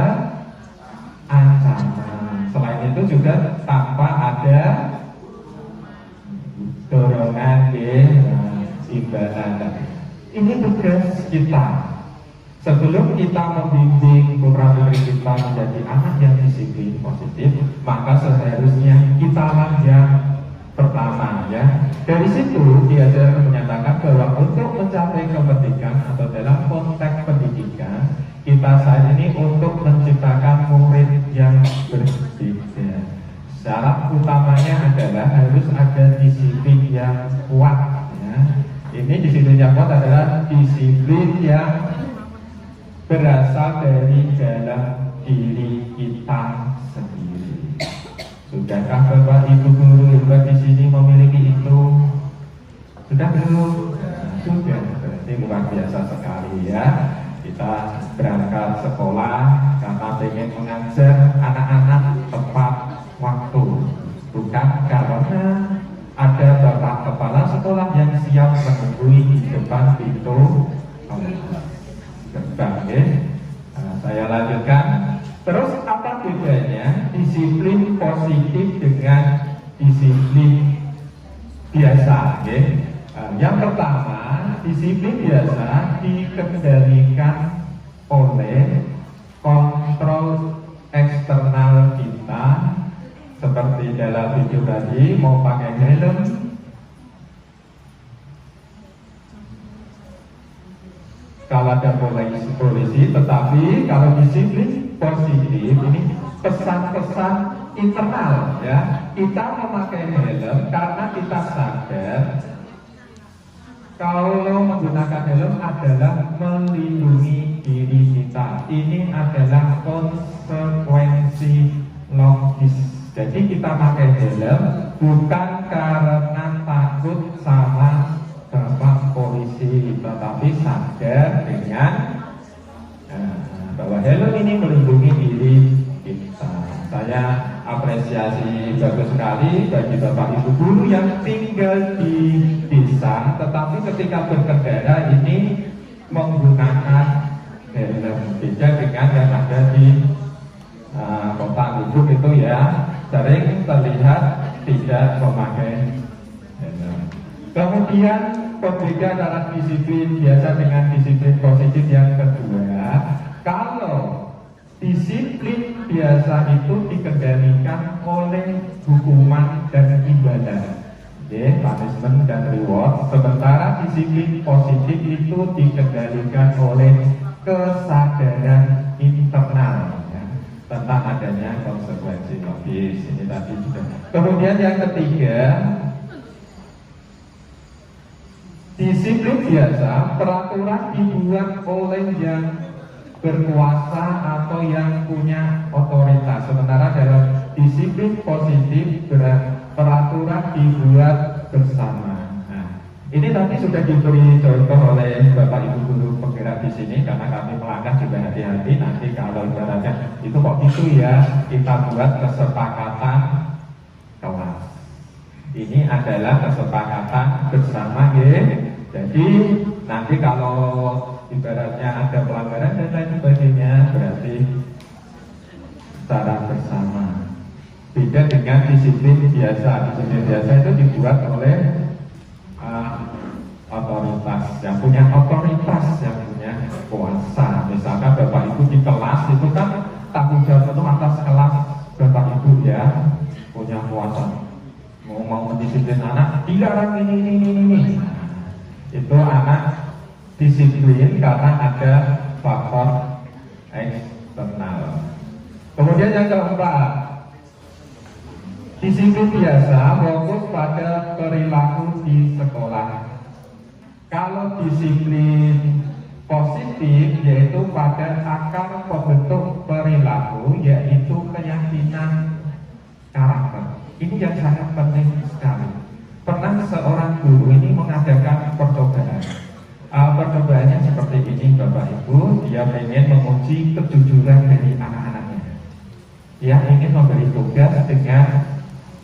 ancaman. Selain itu juga tanpa ada dorongan ibadah. Ini tugas kita. Sebelum kita membimbing putra-putri kita menjadi anak yang disiplin positif, maka seharusnya kita yang pertama, ya. Dari situ diajarkan menyatakan bahwa untuk mencapai kepentingan atau dalam konteks pendidikan, kita saat ini untuk menciptakan murid yang berbeda. Syarat utamanya adalah harus ada disiplin yang kuat, ya. Ini disiplin yang kuat adalah disiplin yang berasal dari dalam diri kita sendiri. Sudahkah Bapak Ibu guru di sini memiliki itu? Sudah belum? Sudah. Berarti luar biasa sekali, ya. Kita berangkat sekolah karena ingin mengajar anak-anak tepat waktu, bukan karena ada bapak kepala sekolah yang siap menunggui di depan pintu gerbang, ya. Saya lanjutkan. Terus apa bedanya disiplin positif dengan disiplin biasa, ya? Yang pertama, disiplin biasa dikendalikan oleh kontrol eksternal kita, seperti dalam video tadi, mau pakai helm, kalau ada polisi, tetapi kalau disiplin positif ini pesan-pesan internal, ya. Kita memakai helm karena kita sadar kalau menggunakan helm adalah melindungi diri kita. Ini adalah konsekuensi logis. Jadi kita pakai helm bukan karena takut sama bapak polisi, tetapi sadar dengan bahwa helm ini melindungi diri kita. Saya apresiasi bagus sekali bagi bapak ibu guru yang tinggal di desa, tetapi ketika berkendara ini menggunakan helm. Beda dengan yang ada di kota Lubuk itu, ya, sering terlihat tidak memakai helm. Kemudian pembeda antara disiplin biasa dengan disiplin positif yang kedua, kalau disiplin biasa itu dikendalikan oleh hukuman dan ibadah, punishment dan reward. Sementara disiplin positif itu dikendalikan oleh kesadaran internal, ya, tentang adanya konsekuensi logis. Ini tadi sudah. Kemudian yang ketiga, disiplin biasa peraturan dibuat oleh yang berkuasa atau yang punya otoritas. Sementara dalam disiplin positif peraturan dibuat bersama. Nah, ini tadi sudah diberi contoh oleh Bapak Ibu guru penggerak di sini, karena kami melangkah juga hati-hati. Nanti kalau ibaratnya itu kok gitu, ya, kita buat kesepakatan kelas. Ini adalah kesepakatan bersama, ya. Jadi nanti kalau ibaratnya ada pelanggaran dan lain sebagainya, berarti secara bersama. Beda dengan disiplin biasa. Disiplin biasa itu dibuat oleh otoritas, yang punya otoritas, yang punya kuasa. Misalkan Bapak Ibu di kelas itu kan tanggung jawab itu atas kelas Bapak Ibu, ya, punya kuasa. Mau mendisiplin anak, dilarang ini. Itu anak disiplin karena ada faktor eksternal. Kemudian yang keempat, disiplin biasa fokus pada perilaku di sekolah. Kalau disiplin positif yaitu pada akar pembentuk perilaku, yaitu keyakinan karakter. Ini yang sangat penting sekali. Pernah seorang guru ini mengadakan percobaan. Percobaannya seperti ini, Bapak Ibu. Dia ingin menguji kejujuran dari anak-anaknya. Dia ingin memberi tugas dengan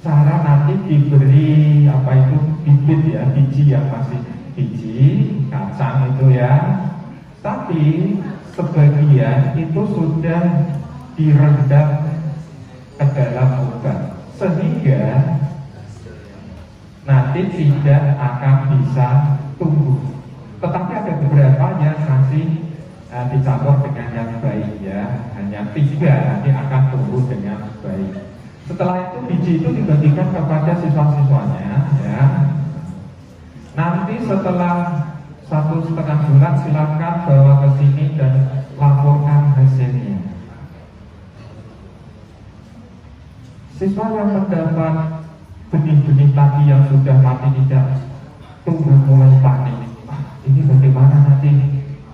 cara nanti diberi bibit ya, biji yang masih biji kacang itu ya. Tapi sebagian itu sudah direndam ke dalam obat sehingga nanti tidak akan bisa tumbuh. Tetapi ada beberapa yang masih dicampur dengan yang baik ya, hanya 3 nanti akan tumbuh dengan baik. Setelah itu biji itu dibagikan kepada siswa-siswanya ya. Nanti setelah 1,5 bulan silakan bawa ke sini dan laporkan hasilnya. Siswa yang mendapat benih-benih tadi yang sudah mati tidak tumbuh mulai panik. Ini bagaimana nanti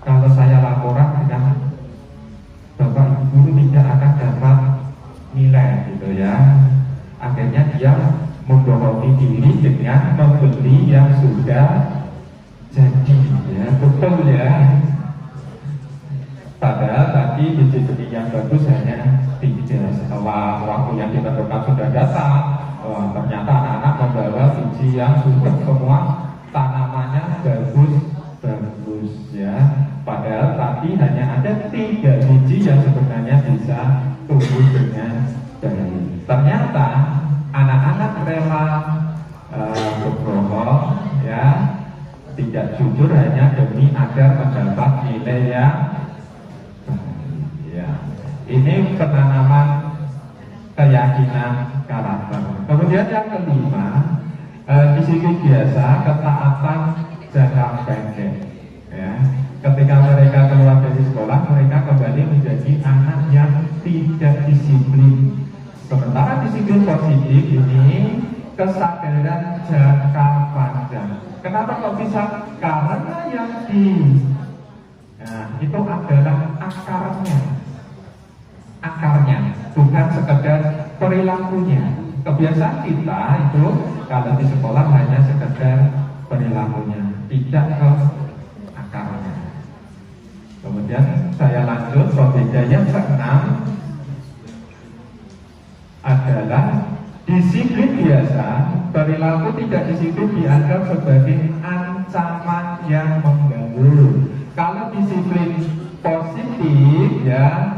kalau saya laporan dengan Bapak Ibu guru tidak akan dapat nilai gitu ya. Akhirnya dia membohongi diri dengan membeli yang sudah jadi ya, betul ya. Padahal tadi biji benih yang bagus hanya 3. Setelah waktu yang ditentukan sudah datang, ternyata anak-anak membawa biji yang sudah semua tanamannya bagus ya. Padahal tadi hanya ada 3 biji yang sebenarnya bisa tumbuh dengan baik. Ternyata anak-anak rela berbohong ya, tidak jujur hanya demi agar mendapat nilai yang ya. Ini penanaman keyakinan karakter. Kemudian yang kelima, disiplin biasa, ketaatan jangka pendek ya. Ketika mereka keluar dari sekolah, mereka kembali menjadi anak yang tidak disiplin. Sementara disiplin positif ini kesadaran jangka panjang. Kenapa kok bisa? Karena yang itu adalah akarnya, bukan sekedar perilakunya. Kebiasaan kita itu kalau di sekolah hanya sekedar perilakunya, tidak ke akarnya. Kemudian saya lanjut, pembeda yang ke-6 adalah disiplin biasa. Perilaku tidak disiplin dianggap sebagai ancaman yang mengganggu. Kalau disiplin positif ya,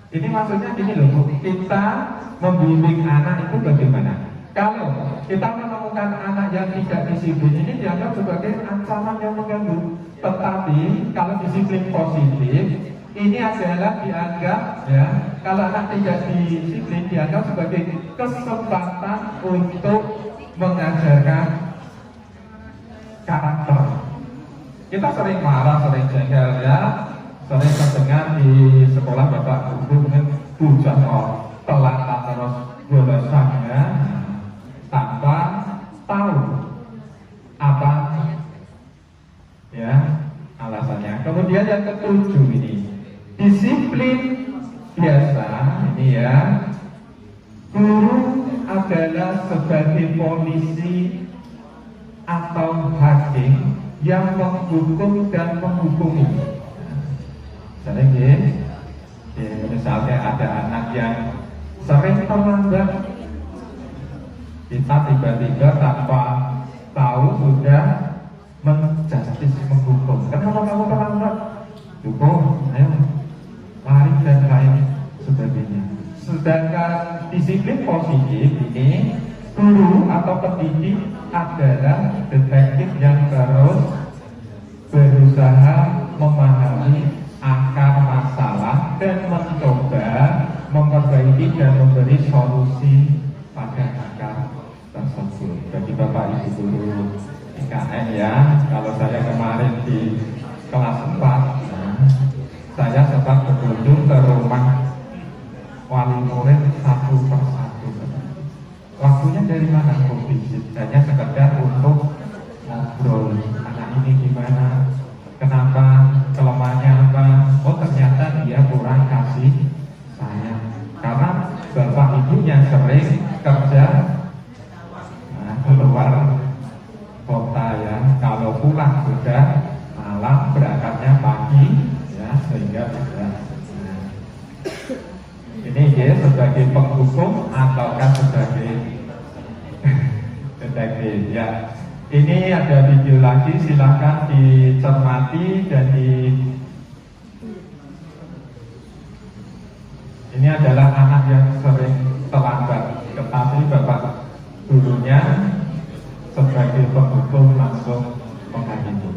ini maksudnya gini loh Bu, kita membimbing anak itu bagaimana? Kalau kita menemukan anak yang tidak disiplin, ini dianggap sebagai ancaman yang mengganggu. Tetapi kalau disiplin positif, ini adalah dianggap ya, kalau anak tidak disiplin dianggap sebagai kesempatan untuk mengajarkan karakter. Kita sering marah, sering jengkel ya, sering terdengar di sekolah Bapak Guru mungkin bujang telat terus bolesan ya, tanpa tahu apa ya alasannya. Kemudian yang ke-7 ini disiplin biasa ini ya, guru adalah sebagai polisi atau hakim yang menghukum dan menghukumi. Misalnya misalnya ada anak yang sering terlambat, kita tiba-tiba tanpa tahu sudah menjustis, menghukum. Kenapa kamu terlambat? Hukum, ayo lari dan lain sebagainya. Sedangkan disiplin positif ini, guru atau pendidik adalah detektif yang terus berusaha memahami akar masalah dan mencoba memperbaiki dan memberi solusi pada akar tersebut. Bagi Bapak Ibu guru IKN ya, kalau saya kemarin di kelas 4, saya sempat berkunjung ke rumah wali murid satu persatu. Waktunya dari mana? Visit, hanya sekedar untuk ngobrol. Anak ini gimana? Kenapa? Kelemahannya apa? Oh ternyata dia kurang kasih sayang. Karena bapak ibunya sering kerja keluar kota ya. Kalau pulang sudah malam, berangkatnya pagi ya, sehingga tidak. Ini ya sebagai penghukum ataukah sebagai detektif ya. Ini ada video lagi, silahkan dicermati dan Ini adalah anak yang sering terlambat, tetapi bapak gurunya sebagai penghukum langsung menghakimi.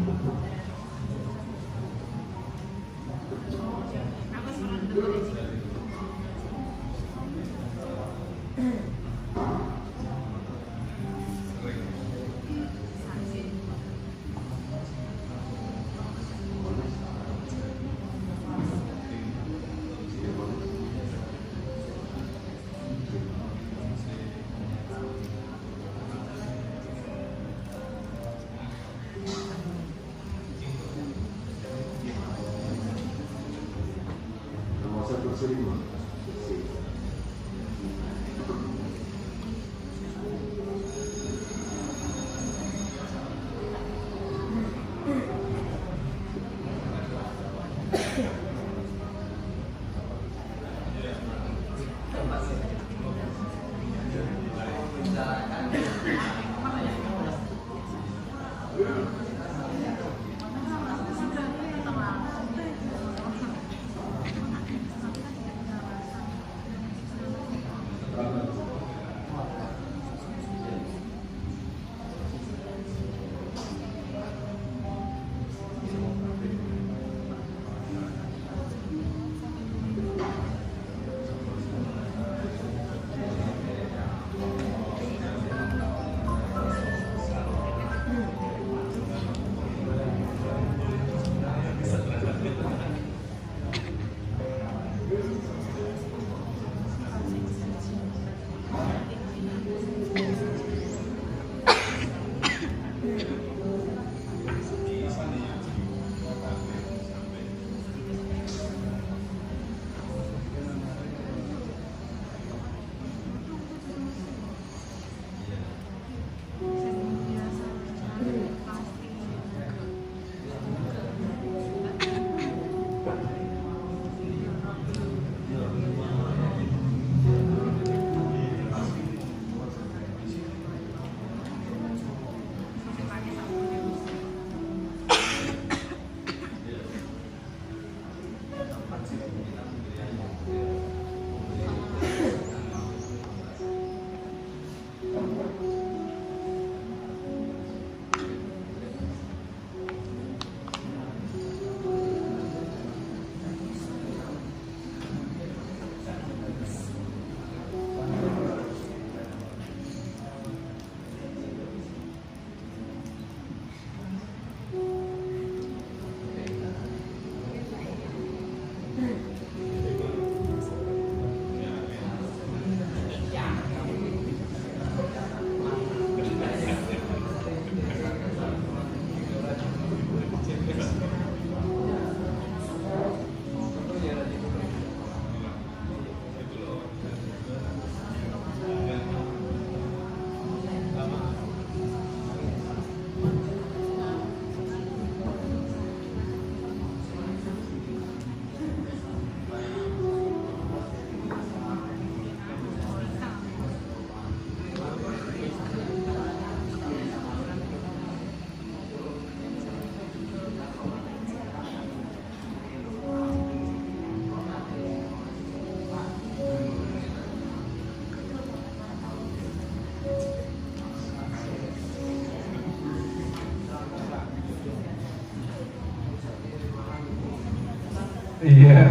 Iya,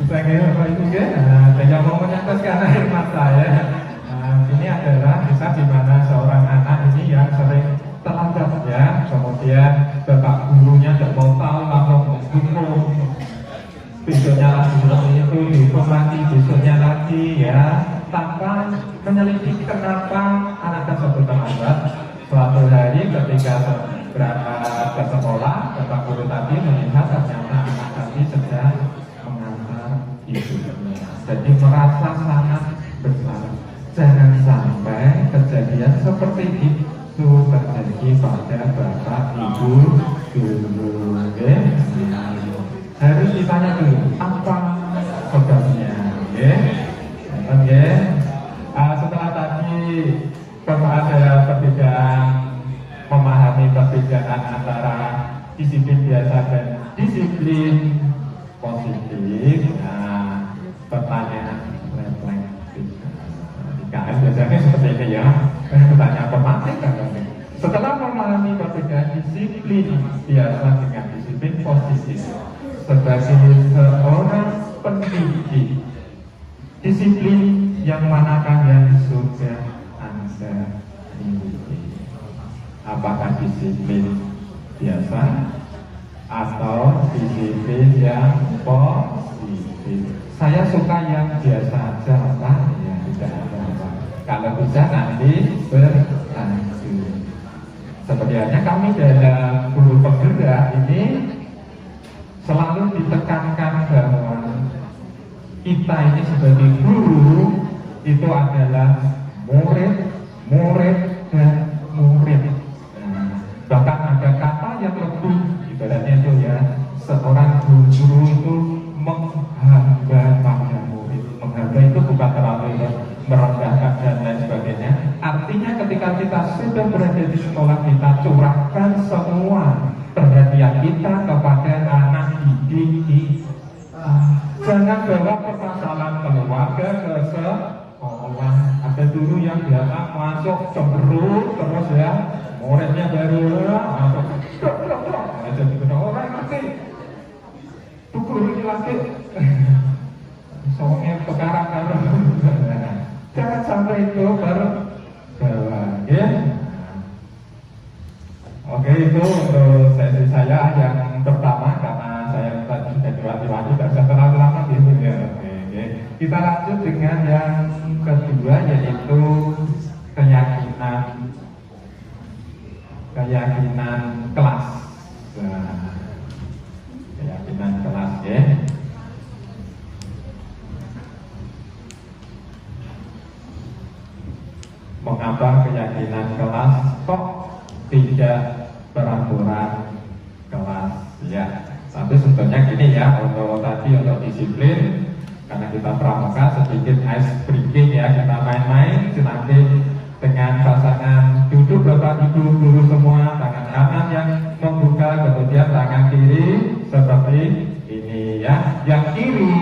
saya Bapak Ibu ya, saya mau menyampaikan air mata ya. Ini adalah kisah di mana seorang anak ini yang sering terlambat ya, kemudian bapak gurunya tidak mau tahu langsung menghukum, besoknya lagi seperti itu, dihukum lagi, besoknya lagi ya, tanpa menyelidiki kenapa anak tersebut terlambat. Suatu hari ketika berangkat ke sekolah, bapak guru tadi melihat ternyata anak tadi sedang mengantar ibunya. Jadi merasa sangat bersalah. Jangan sampai kejadian seperti itu terjadi pada bapak ibu guru. Harus ditanya dulu apa sebabnya. Setelah tadi ada perbedaan pemahaman perbedaan antara disiplin biasa dan disiplin positif. Nah, pertanyaan reflektif. IKN biasanya seperti ini ya. Pertanyaan pematik kan. Setelah memahami perbedaan disiplin biasa dengan disiplin positif sebagai seorang pendidik, disiplin yang manakah yang sudah Anda miliki? Apakah disiplin biasa atau disiplin yang positif? Saya suka yang biasa aja, Pak. Ya, tidak apa-apa. Kalau bisa nanti berlanjut. Sebenarnya kami dalam guru penggerak ini selalu ditekankan bahwa kita ini sebagai guru itu adalah murid, dan murid. Nah, bahkan ada kata yang lebih ibaratnya itu ya, seorang guru itu menghamba pada murid. Menghamba itu bukan terlalu merendahkan dan lain sebagainya. Artinya ketika kita sudah berada di sekolah, kita curahkan semua perhatian kita kepada anak didik kita. Jangan bawa permasalahan keluarga ke sekolah. Ada dulu yang biasa masuk cemberut terus ya, muridnya baru masuk jadi orang ngerti tuh guru ini lagi soalnya sekarang jangan sampai itu baru bawa ya. Oke, itu untuk sesi saya yang pertama karena saya tadi sudah diwati-wati tidak bisa terlalu lama gitu ya. Oke. Kita lanjut dengan yang kedua yaitu keyakinan kelas. Nah, keyakinan kelas ya. Mengapa keyakinan kelas kok tidak peraturan kelas ya? Tapi sebetulnya gini ya, untuk disiplin karena kita pramuka sedikit ice breaking ya, kita main-main nanti dengan pasangan duduk Bapak Ibu guru semua, tangan kanan yang membuka, kemudian tangan kiri seperti ini ya. Yang kiri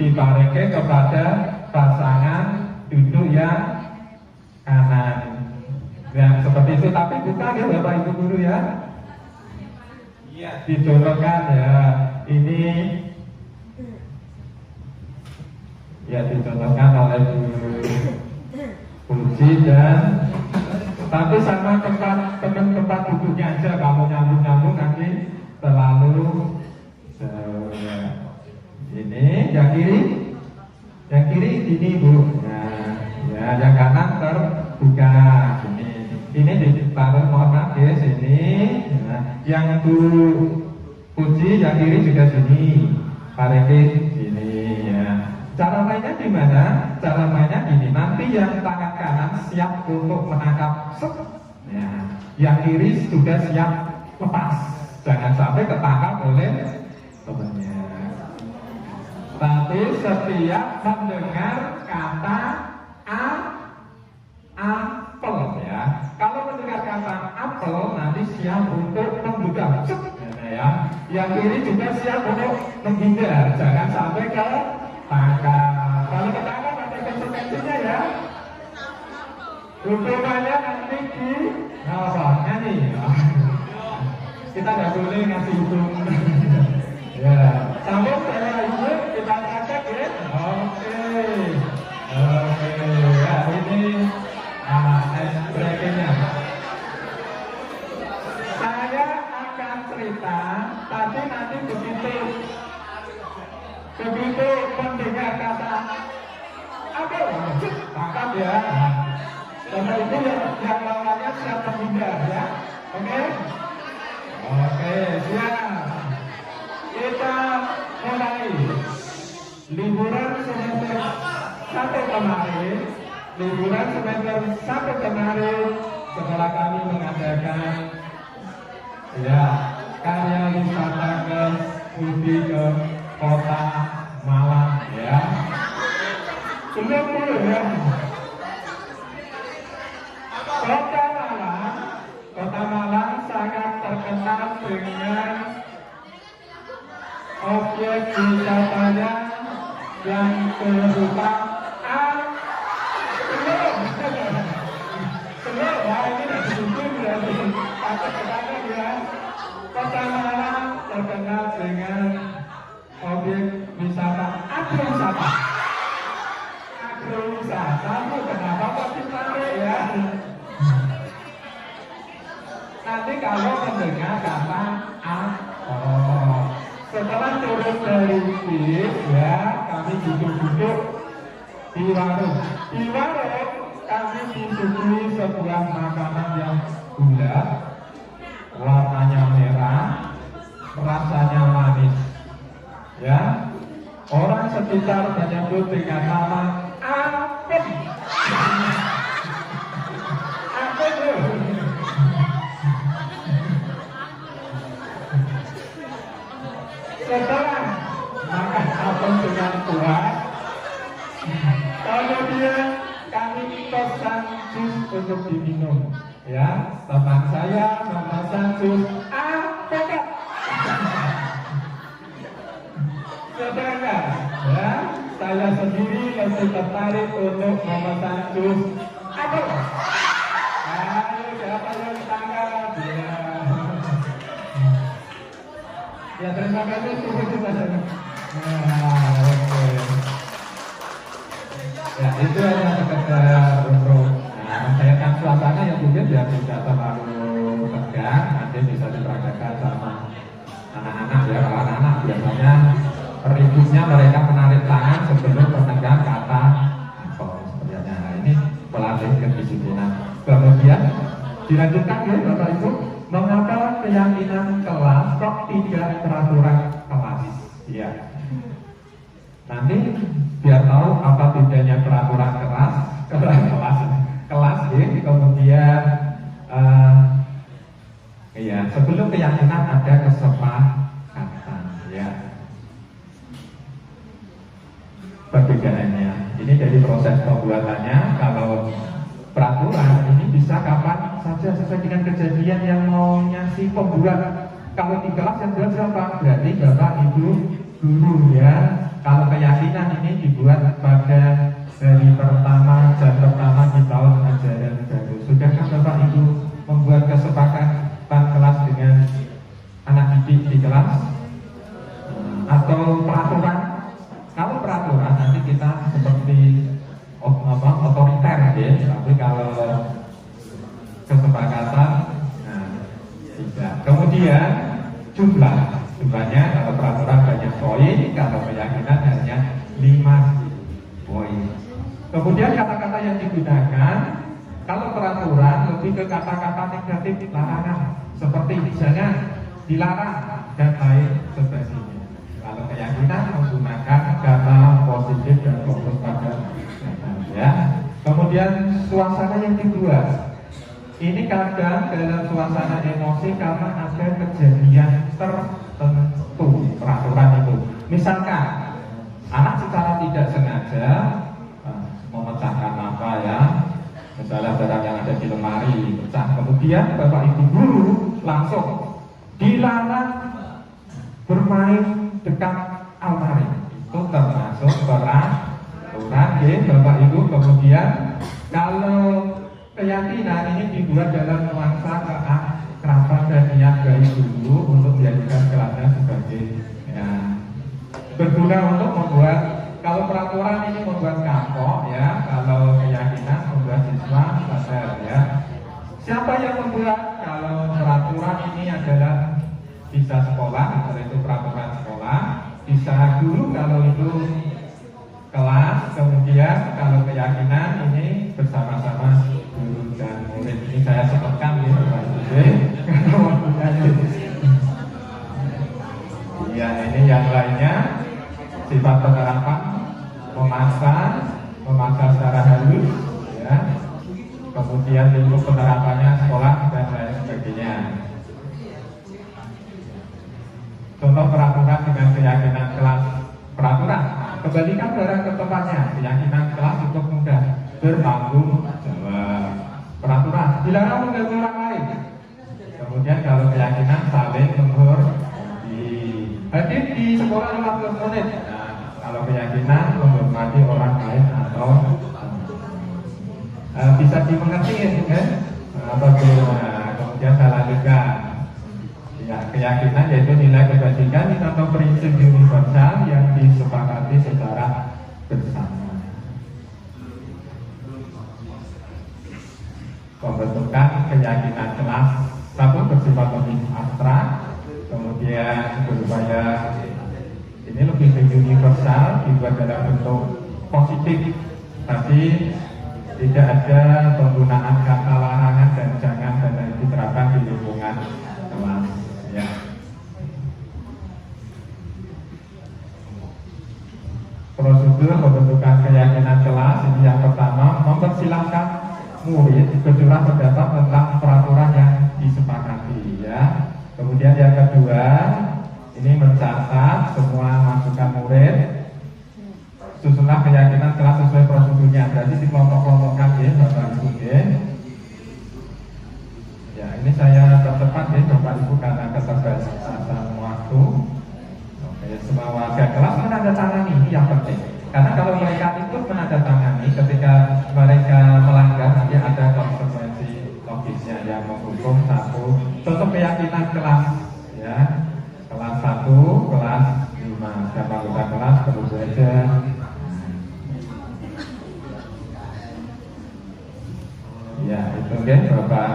dipareke kepada pasangan duduk yang kanan. Ya, seperti itu, tapi buka ya Bapak Ibu guru ya. Iya, dicontohkan ya. Ini ya dicontohkan oleh Bu Puji dan tapi sama tempat duduknya aja, kamu nyambung nanti terlalu jauh ya. Ini yang kiri ini Bu. Nah, ya yang kanan terbuka ini ditaruh mohon ya sini. Nah, yang Bu Puji yang kiri juga sini, pareke sini ya. Cara mainnya gimana? Cara mainnya gini. Nanti yang tangan kanan siap untuk menangkap ya. Yang kiri sudah siap lepas. Jangan sampai ketangkap oleh temannya. Tapi setiap mendengar kata apel ya. Kalau mendengar kata apel nanti siap untuk membuka. Ya. Yang kiri juga siap untuk menghindar. Jangan sampai ke tangkap. Kalau ketangkap ada konsekuensinya ya. Hukumannya nanti di nyanyi. Kita nggak boleh ngasih hukum. Ya. Sambung saya ibu kita praktek ya. Oke. Ya ini ice breakingnya. Saya akan cerita, tapi nanti begitu mendengar kata apa tangkap ya. Karena itu yang lawannya siap menghindar ya. Oke, siap. Kita mulai. Liburan semester 1 kemarin sekolah kami mengadakan ya karya wisata ke Budi ke Kota Malang ya. Belum ya. Kota Malang sangat kelas dengan objek wisatanya yang berupa A. Belum, wah ini tidak disebut berarti patut ketahuan ya. Pertama terkenal dengan objek wisata agrowisata. Agrowisata itu kenapa kok ditarik ya? Nanti kalau mendengar kata setelah turun dari bis ya, kami duduk-duduk di warung. Di warung kami disuguhi sebuah makanan yang bulat, warnanya merah, rasanya manis. Ya, orang sekitar menyebut dengan nama apem. Apem loh. Setelah makan apem dengan puas, kemudian kami pesan jus untuk diminum. Ya, teman saya memesan jus alpukat. Sedangkan ya, saya sendiri lebih tertarik untuk memesan jus apel. Ayo, siapa yang tangkap? Ya, terima kasih sudah saya. Ya, itu hanya sekedar untuk mencairkan suasana yang mungkin biar tidak terlalu tegang, nanti bisa diperagakan sama anak-anak ya. Kalau anak-anak biasanya ributnya mereka menarik tangan sebelum mendengar kata sepertinya. Nah, ini pelatih kedisiplinan. Kemudian dilanjutkan ya Bapak Ibu, mengapa keyakinan kelas kok tidak peraturan kelas? Ya. Nanti biar tahu apa bedanya peraturan kelas ya. Kemudian ya, sebelum keyakinan ada kesepakatan ya. Perbedaannya ini dari proses pembuatannya. Kalau peraturan ini bisa kapan saja sesuai dengan kejadian yang maunya si pembuat. Kalau di kelas yang buat siapa? Berarti Bapak Ibu guru ya. Kalau keyakinan ini dibuat pada hari pertama, jam pertama di tahun ajaran baru. Sudahkah Bapak Ibu membuat kesepakatan kelas dengan anak didik di kelas? Atau peraturan? Kalau peraturan nanti kita seperti otoriter ya. Tapi kalau kesepakatan, nah, tidak. Kemudian jumlahnya kalau peraturan banyak poin, kalau keyakinan hanya 5 poin. Kemudian kata-kata yang digunakan, kalau peraturan lebih ke kata-kata negatif, larangan, seperti misalnya dilarang dan lain sebagainya. Kalau keyakinan menggunakan kata positif dan fokus pada ya. Kemudian suasana yang dibuat, ini kadang dalam suasana emosi karena ada kejadian tertentu peraturan itu. Misalkan anak secara tidak sengaja memecahkan apa ya, misalnya barang yang ada di lemari pecah, kemudian Bapak Ibu guru langsung dilarang bermain dekat almari. Itu termasuk peraturan ya Bapak Ibu. Kemudian kalau keyakinan ini dibuat dalam nuansa keakraban dan niat baik dulu untuk menjadikan kelasnya sebagai ya, berguna untuk membuat. Kalau peraturan ini membuat kapok ya, kalau keyakinan membuat siswa sadar ya. Siapa yang membuat? Kalau peraturan ini adalah bisa sekolah, kalau itu peraturan sekolah, bisa guru kalau itu kelas, kemudian kalau keyakinan ini bersama-sama guru dan murid. Ini saya sebutkan ya Bapak Ibu. Ya, ini yang lainnya sifat penerapan, memaksa secara halus ya. Kemudian bentuk penerapannya sekolah dan lain sebagainya. Contoh peraturan dengan keyakinan kelas. Peraturan, kembalikan barang ke tempatnya. Keyakinan kelas cukup mudah, bertanggung jawab. Peraturan, dilarang mengganggu orang lain. Kemudian kalau keyakinan keyakinan saling menghormati. Hadir di sekolah 50 menit. Nah, kalau keyakinan menghormati orang lain atau bisa dimengerti kan? Apabila kemudian saya lanjutkan. Ya, keyakinan yaitu nilai kebajikan atau prinsip universal yang disepakati secara bersama. Pembentukan keyakinan kelas satu bersifat lebih abstrak, kemudian berupaya ini lebih ke universal, dibuat dalam bentuk positif, tapi tidak ada penggunaan kata larangan dan jangan dan diterapkan di lingkungan kelas. Ya. Prosedur pembentukan keyakinan kelas ini yang pertama mempersilahkan murid bercurah pendapat tentang peraturan yang disepakati ya. Kemudian yang kedua ini mencatat semua masukan murid. Susunlah keyakinan kelas sesuai prosedurnya. Berarti dikelompok-kelompokkan ya Bapak Ibu ya. Ya ini saya percepat ya Bapak Ibu karena keterbatasan waktu. Oke, semua warga kelas menandatangani ini yang penting. Karena kalau mereka ikut menandatangani ketika mereka melanggar nanti ada konsekuensi logisnya yang menghukum satu. Contoh keyakinan kelas ya. Kelas 1, kelas 5. Siapa anggota kelas perlu belajar. Ya itu kan Bapak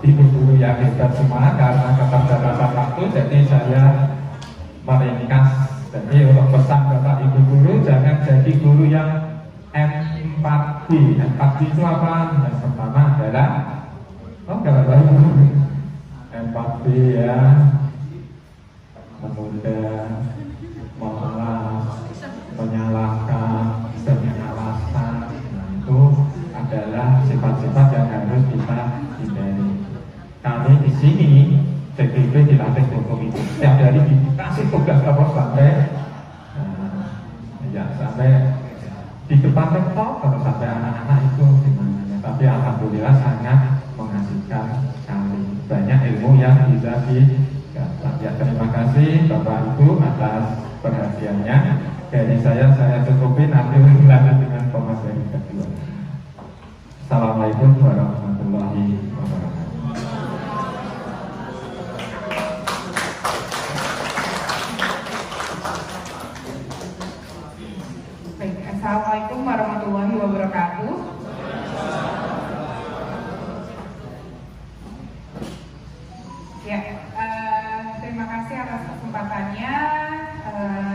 Ibu guru yang hebat semua karena keterbatasan waktu jadi saya meringkas. Jadi untuk pesan Bapak Ibu guru jangan jadi guru yang M4B. M4B itu apa? Yang pertama adalah enggak tahu M4B ya, menunda, menolak, menyalahkan, menyalahkan. Itu adalah sifat-sifat yang harus kita hindari. Kami di sini CGP dilatih untuk itu. Setiap hari dikasih tugas apa sampai ya sampai di depan laptop kalau sampai anak-anak itu gimana. Tapi alhamdulillah sangat mengasihkan sekali. Banyak ilmu yang bisa didapat. Ya, terima kasih Bapak Ibu atas perhatiannya. Dari saya cukupi nanti lanjut dengan pemateri kedua. Assalamualaikum warahmatullahi wabarakatuh. Baik, Assalamualaikum warahmatullahi wabarakatuh. Ya, terima kasih atas kesempatannya.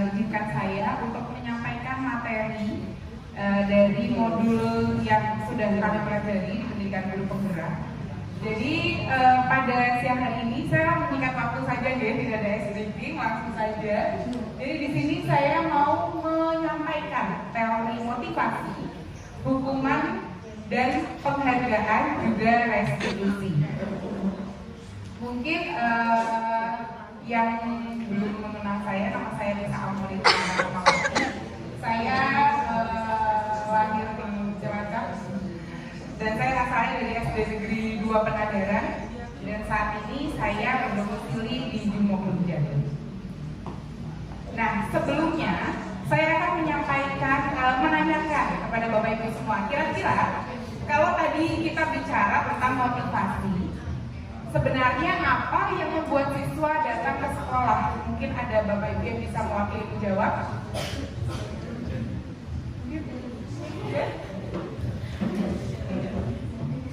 Izinkan saya untuk menyampaikan materi dari modul yang sudah kami pelajari di pendidikan guru penggerak. Jadi pada siang hari ini saya menyingkat waktu saja ya, tidak ada briefing, langsung saja. Jadi di sini saya mau menyampaikan teori motivasi, hukuman dan penghargaan juga restitusi. Mungkin yang belum mengenal saya, nama saya Lisa Almorita. Saya lahir di Cilacap dan saya asalnya dari SD Negeri 2 Penadaran dan saat ini saya berdomisili di Jumogja. Nah, sebelumnya saya akan menanyakan kepada Bapak Ibu semua, kira-kira kalau tadi kita bicara tentang motivasi, sebenarnya apa yang membuat siswa datang ke sekolah? Mungkin ada Bapak Ibu yang bisa mewakili menjawab.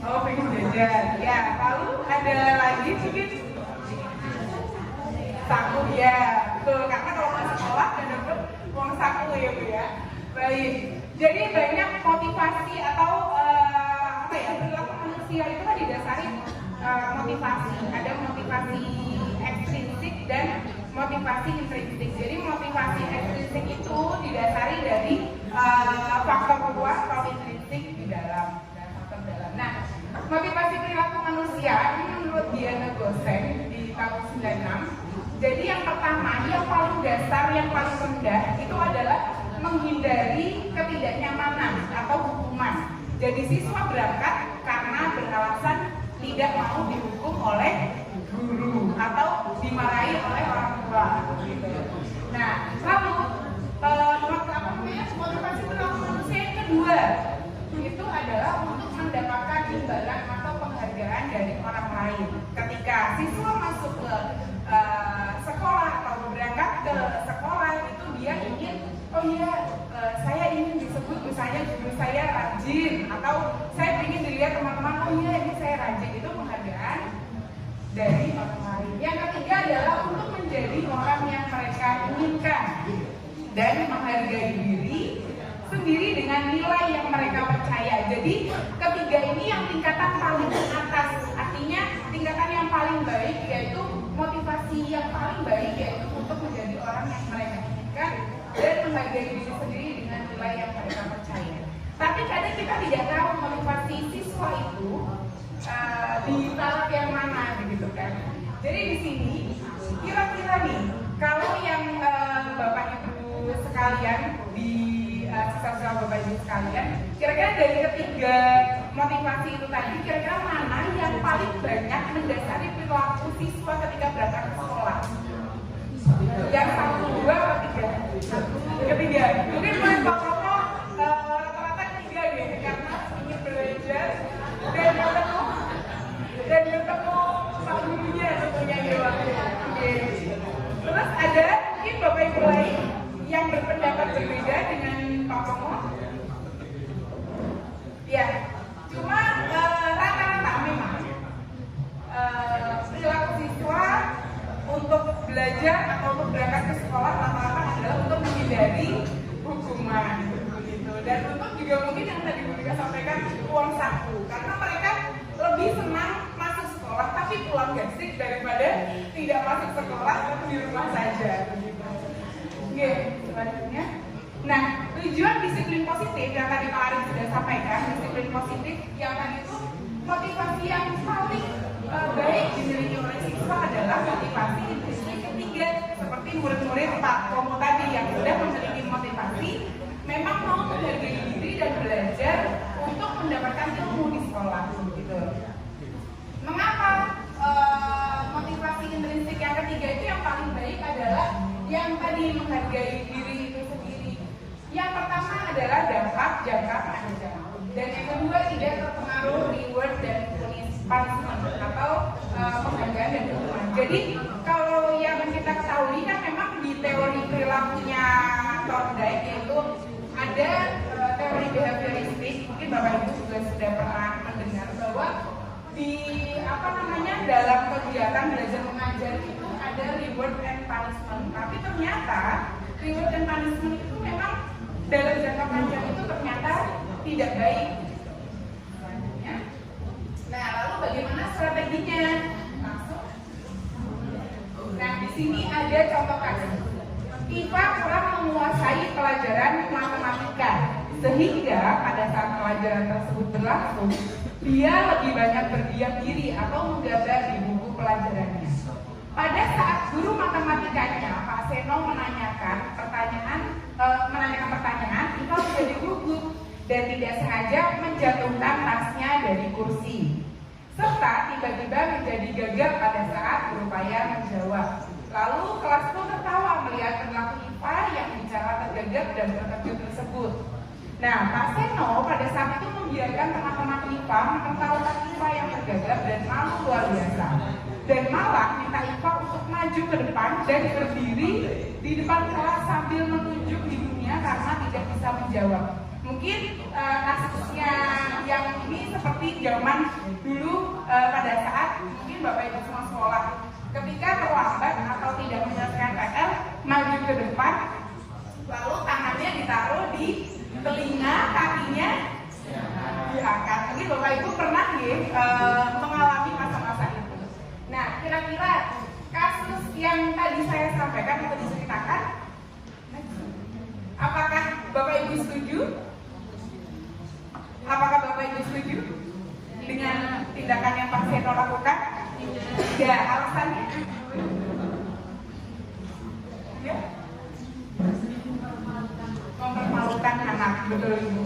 Oh, pengen jajan. Ya, lalu ada lagi mungkin saku ya. Betul, karena kalau ke sekolah dan dapat uang saku ya Bu ya. Baik. Jadi banyak motivasi atau perilaku manusia itu kan didasari motivasi. Ada motivasi ekstrinsik dan motivasi intrinsik. Jadi motivasi ekstrinsik itu didasari dari faktor luar atau intrinsik di dalam dan faktor dalam. Nah, motivasi perilaku manusia ini menurut Diana Gosen di tahun 96. Jadi yang pertama, yang paling dasar, yang paling rendah itu adalah menghindari ketidaknyamanan atau hukuman. Jadi siswa berangkat karena beralasan tidak mau dihukum oleh guru atau lain. Ketika siswa masuk ke sekolah atau berangkat ke sekolah itu dia ingin, oh iya saya ingin disebut misalnya guru saya rajin, atau saya ingin dilihat teman-teman, oh iya ini saya rajin. Itu penghargaan dari orang lain. Yang ketiga adalah untuk menjadi orang yang mereka inginkan dan menghargai diri sendiri dengan nilai yang mereka percaya. Jadi ketiga ini yang tingkatan paling atas, artinya tingkatan yang paling baik yaitu motivasi yang paling baik yaitu untuk menjadi orang yang mereka inginkan dan menghargai diri sendiri dengan nilai yang mereka percaya. Tapi kadang kita tidak tahu motivasi siswa itu di taraf yang mana begitu kan. Jadi di sini kira-kira nih kalau yang Bapak Ibu sekalian di siswa-siswa Bapak Ibu sekalian, kira-kira dari ketiga motivasi itu tadi, kira-kira mana yang paling banyak mendasari perilaku siswa ketika berangkat ke sekolah? Yang satu, dua, atau tiga? Ketiga. Mungkin mulai Pak Romo rata-rata ketiga deh, karena ingin belajar dan ketemu Pak gurunya tentunya di luar. Terus ada mungkin Bapak Ibu lain yang berpendapat berbeda dengan Pak Romo? Ya, cuma rata-rata memang perilaku siswa untuk belajar atau untuk berangkat ke sekolah rata-rata adalah untuk menghindari hukuman gitu. Dan untuk juga mungkin yang tadi Bu Dika sampaikan uang saku, karena mereka lebih senang masuk sekolah tapi pulang gasik daripada tidak masuk sekolah tapi di rumah saja gitu. Oke, selanjutnya. Nah, tujuan disiplin positif yang tadi Pak Arif sudah sampaikan, disiplin positif yang tadi itu motivasi yang paling baik dimiliki oleh siswa adalah motivasi intrinsik ketiga, seperti murid-murid Pak Romo tadi yang sudah memiliki motivasi memang mau menghargai diri dan belajar untuk mendapatkan ilmu di sekolah gitu. Mengapa motivasi intrinsik yang ketiga itu yang paling baik adalah yang tadi menghargai diri itu sendiri. Yang pertama adalah dampak jangka panjang, dan yang kedua tidak terpengaruh reward dan punishment atau penghargaan dan hukuman. Jadi kalau yang kita ketahui kan memang di teori perilakunya Thorndike yaitu ada teori behavioristik, mungkin Bapak Ibu juga sudah pernah mendengar bahwa di dalam kegiatan belajar mengajar itu ada reward and punishment. Tapi ternyata reward and punishment itu memang dalam jangka panjang itu ternyata tidak baik. Nah, lalu bagaimana strateginya? Nah, di sini ada contoh kasus. Iva kurang menguasai pelajaran matematika, sehingga pada saat pelajaran tersebut berlangsung, dia lebih banyak berdiam diri atau menggambar di buku pelajarannya. Pada saat guru matematikanya, Pak Seno menanyakan pertanyaan, Iva menjadi gugup dan tidak sengaja menjatuhkan tasnya dari kursi, serta tiba-tiba menjadi gagap pada saat berupaya menjawab. Lalu kelas pun tertawa melihat perilaku Iva yang bicara tergagap dan terkejut tersebut. Nah, Pak Seno pada saat itu membiarkan teman-teman Iva menertawakan Iva yang tergagap dan malu luar biasa, dan malah minta Iva untuk maju ke depan dan berdiri di depan kelas sambil menunjuk hidungnya karena tidak bisa menjawab. Mungkin kasusnya yang ini seperti zaman dulu pada saat mungkin Bapak Ibu semua sekolah ketika terlambat atau tidak menyelesaikan PR, maju ke depan lalu tangannya ditaruh di telinga, kakinya diangkat. Mungkin Bapak Ibu pernah mengalami masa-masa itu. Nah, kira-kira kasus yang tadi saya sampaikan atau diceritakan, apakah Bapak Ibu setuju? Apakah Bapak Ibu setuju dengan tindakan yang Pak Seno lakukan? Ya, alasannya? Ya? Mempermalukan anak, betul Ibu.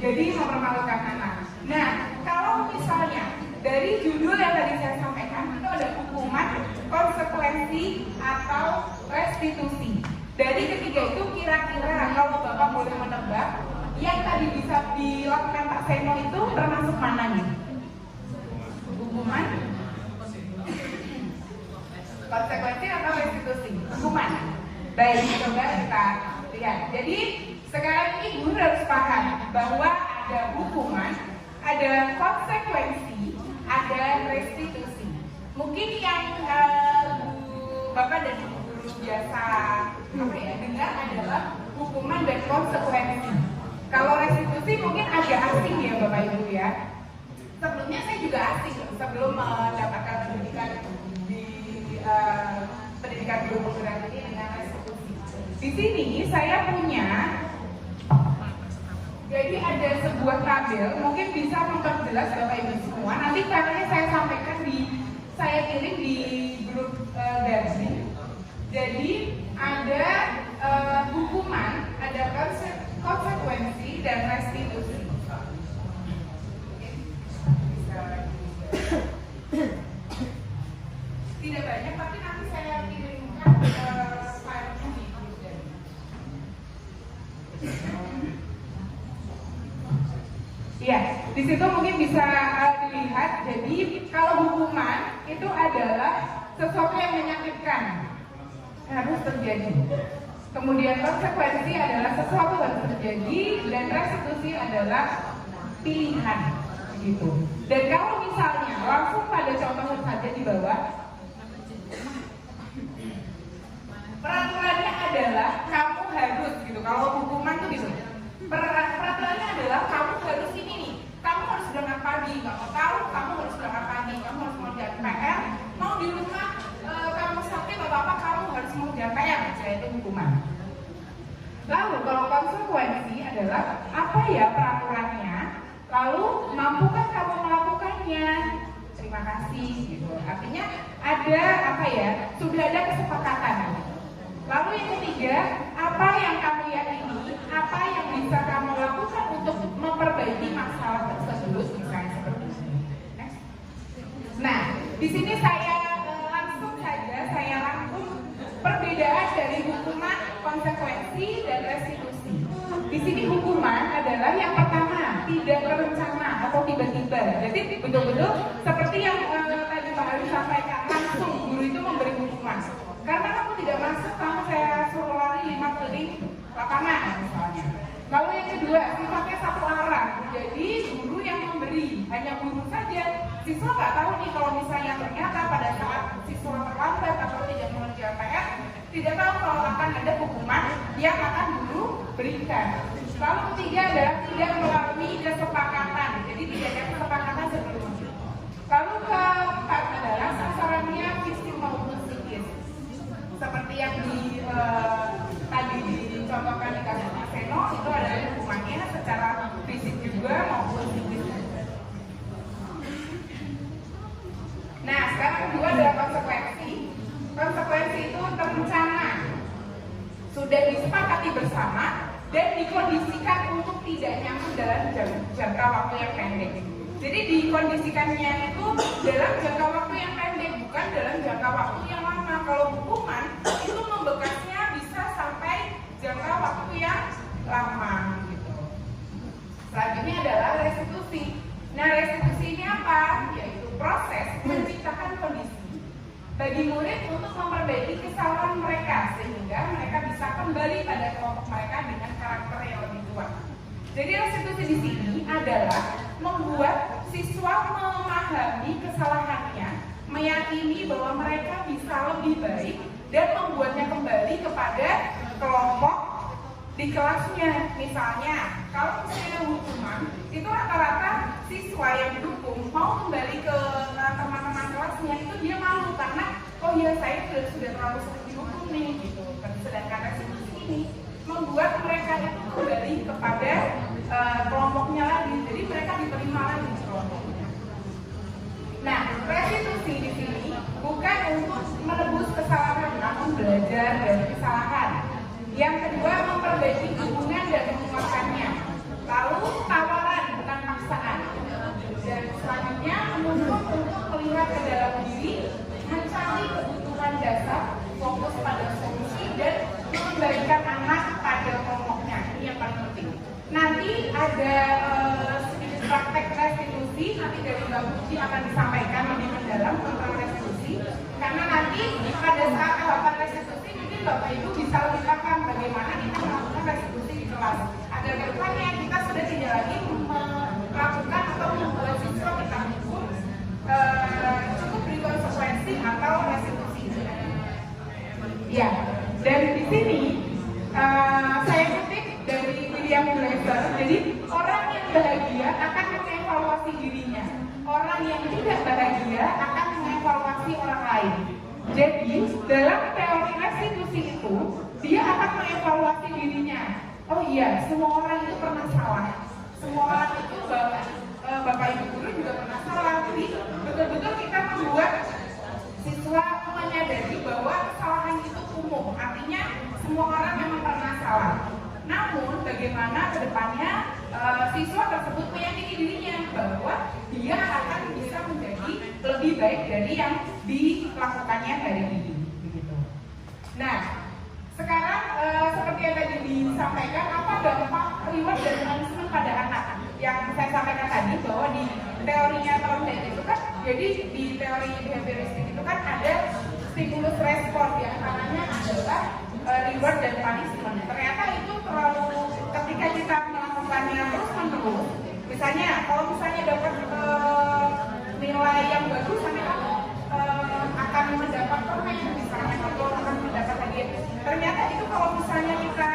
Jadi mempermalukan anak. Nah, kalau misalnya dari judul yang tadi saya sampaikan itu ada hukuman, konsekuensi, atau restitusi. Dari ketiga itu kira-kira kalau Bapak boleh menebak, yang tadi bisa dilakukan Pak Seno itu termasuk mana nih? Hukuman, konsekuensi atau restitusi? Hukuman. Baik, coba kita lihat. Jadi sekarang ini guru harus paham bahwa ada hukuman, ada konsekuensi, ada restitusi. Mungkin yang Bapak dan guru biasa dengar adalah hukuman dan konsekuensi. Kalau restitusi mungkin agak asing ya Bapak Ibu ya. Sebelumnya saya juga asing sebelum mendapatkan pendidikan di pendidikan guru penggerak ini dengan restitusi. Di sini saya punya, jadi ada sebuah tabel, mungkin bisa memperjelas Bapak Ibu semua. Nanti tabelnya saya sampaikan saya kirim di grup Darsi. Jadi ada hukuman, ada konsekuensi dan restitusi. Tidak banyak, tapi nanti saya kirimkan filenya di grup Darsi. Iya, di situ mungkin bisa dilihat. Jadi kalau hukuman itu adalah sesuatu yang menyakitkan, harus terjadi. Kemudian konsekuensi adalah sesuatu yang terjadi, dan restitusi adalah pilihan, gitu. Dan kalau misalnya langsung pada contohnya saja di bawah, peraturannya adalah kamu harus, gitu. Kalau hukuman tuh gitu. Peraturannya adalah kamu harus ini nih, kamu harus berangkat pagi, nggak mau tahu, kamu harus berangkat pagi, kamu harus mengerjakan PR, mau di rumah kamu sakit atau apa, kamu harus mengerjakan PR, yaitu hukuman. Lalu kalau konsekuensi adalah apa ya peraturannya, lalu mampukah kamu melakukannya? Terima kasih, gitu. Artinya ada apa ya, sudah ada kesepakatan. Lalu yang ketiga, apa yang kamu yakini, apa yang bisa kamu lakukan untuk memperbaiki masalah tersebut, misalnya seperti ini. Next. Nah, di sini saya langsung saja saya rangkum perbedaan dari hukuman, konsekuensi, dan restitusi. Di sini hukuman adalah yang pertama, tidak terencana atau tiba-tiba. Jadi betul-betul seperti yang tadi Pak Ali sampaikan, langsung guru itu memberi hukuman. Karena kamu tidak masuk, kamu saya suruh lari 5 keliling lapangan misalnya. Lalu yang kedua, sifatnya satu arah. Jadi guru yang memberi, hanya guru saja. Siswa nggak tahu nih kalau misalnya ternyata pada saat siswa terlambat atau tidak mengerjakan PR, tidak tahu kalau akan ada hukuman yang akan guru berikan. Lalu ketiga adalah tidak melalui kesepakatan. Jadi tidak ada kesepakatan sebelumnya. Lalu keempat adalah sasarannya fisik maupun psikis. Seperti yang tadi dicontohkan di kasus Mas Seno, itu adalah hukumannya secara fisik juga maupun psikis. Nah, sekarang kedua adalah konsekuensi. Konsekuensi itu terencana, sudah disepakati bersama dan dikondisikan untuk tidak nyambung dalam jangka waktu yang pendek. Jadi dikondisikannya itu dalam jangka waktu yang pendek, bukan dalam jangka waktu yang lama. Kalau hukuman itu membekasnya bisa sampai jangka waktu yang lama, gitu. Selanjutnya adalah restitusi. Nah, restitusi ini apa? Yaitu proses menciptakan kondisi bagi murid untuk memperbaiki kesalahan mereka sehingga mereka bisa kembali pada kelompok mereka dengan karakter yang lebih kuat. Jadi restitusi di sini adalah membuat siswa memahami kesalahannya, meyakini bahwa mereka bisa lebih baik dan membuatnya kembali kepada kelompok di kelasnya. Misalnya, kalau misalnya hukuman, itu rata-rata siswa yang didukung mau kembali ke teman-teman kelasnya, itu dia malu karena oh ya saya sudah terlalu sering dihukum nih, gitu. Sedangkan restitusi ini membuat mereka itu kembali kepada kelompoknya lagi, jadi mereka diterima lagi di kelompoknya. Nah, restitusi di sini bukan untuk menebus kesalahan, namun belajar dari kesalahan. Yang kedua, memperbaiki hubungan dan menguatkannya. Lalu tawaran bukan paksaan. Dan selanjutnya menuntut untuk melihat ke dalam diri, mencari kebutuhan dasar, fokus pada solusi dan mengembalikan anak pada kelompoknya. Ini yang paling penting. Nanti ada sedikit praktek restitusi, nanti dari Mbak Bukti akan disampaikan lebih mendalam tentang restitusi. Karena nanti pada saat Bapak Ibu bisa lebih paham bagaimana kita melakukan restitusi di kelas. Agar ke depannya kita sudah tidak lagi melakukan atau membuat siswa kita hukum cukup beri konsekuensi atau restitusi. Ya, dan di sini saya kutip dari William Blaser. Jadi orang yang bahagia akan mengevaluasi dirinya. Orang yang tidak bahagia akan mengevaluasi orang lain. Jadi dalam teori restitusi itu dia akan mengevaluasi dirinya. Oh iya, semua orang itu pernah salah. Semua orang itu Bapak Ibu guru juga pernah salah. Jadi betul-betul kita membuat siswa menyadari bahwa kesalahan itu umum. Artinya semua orang memang pernah salah. Namun bagaimana kedepannya siswa tersebut meyakini dirinya bahwa dia akan bisa menjadi lebih baik dari yang dilakukannya hari ini. Begitu. Nah, sekarang seperti yang tadi disampaikan, apa dampak reward dan punishment pada anak? Yang saya sampaikan tadi bahwa di teorinya Thorndike itu kan, jadi di teori behavioristik itu kan ada stimulus respon, yang antaranya adalah reward dan punishment. Ternyata itu terlalu, ketika kita melakukannya terus-menerus, misalnya kalau misalnya dapat nilai yang bagus, nanti kamu akan mendapat permen, misalnya atau akan mendapat hadiah. Ternyata itu kalau misalnya kita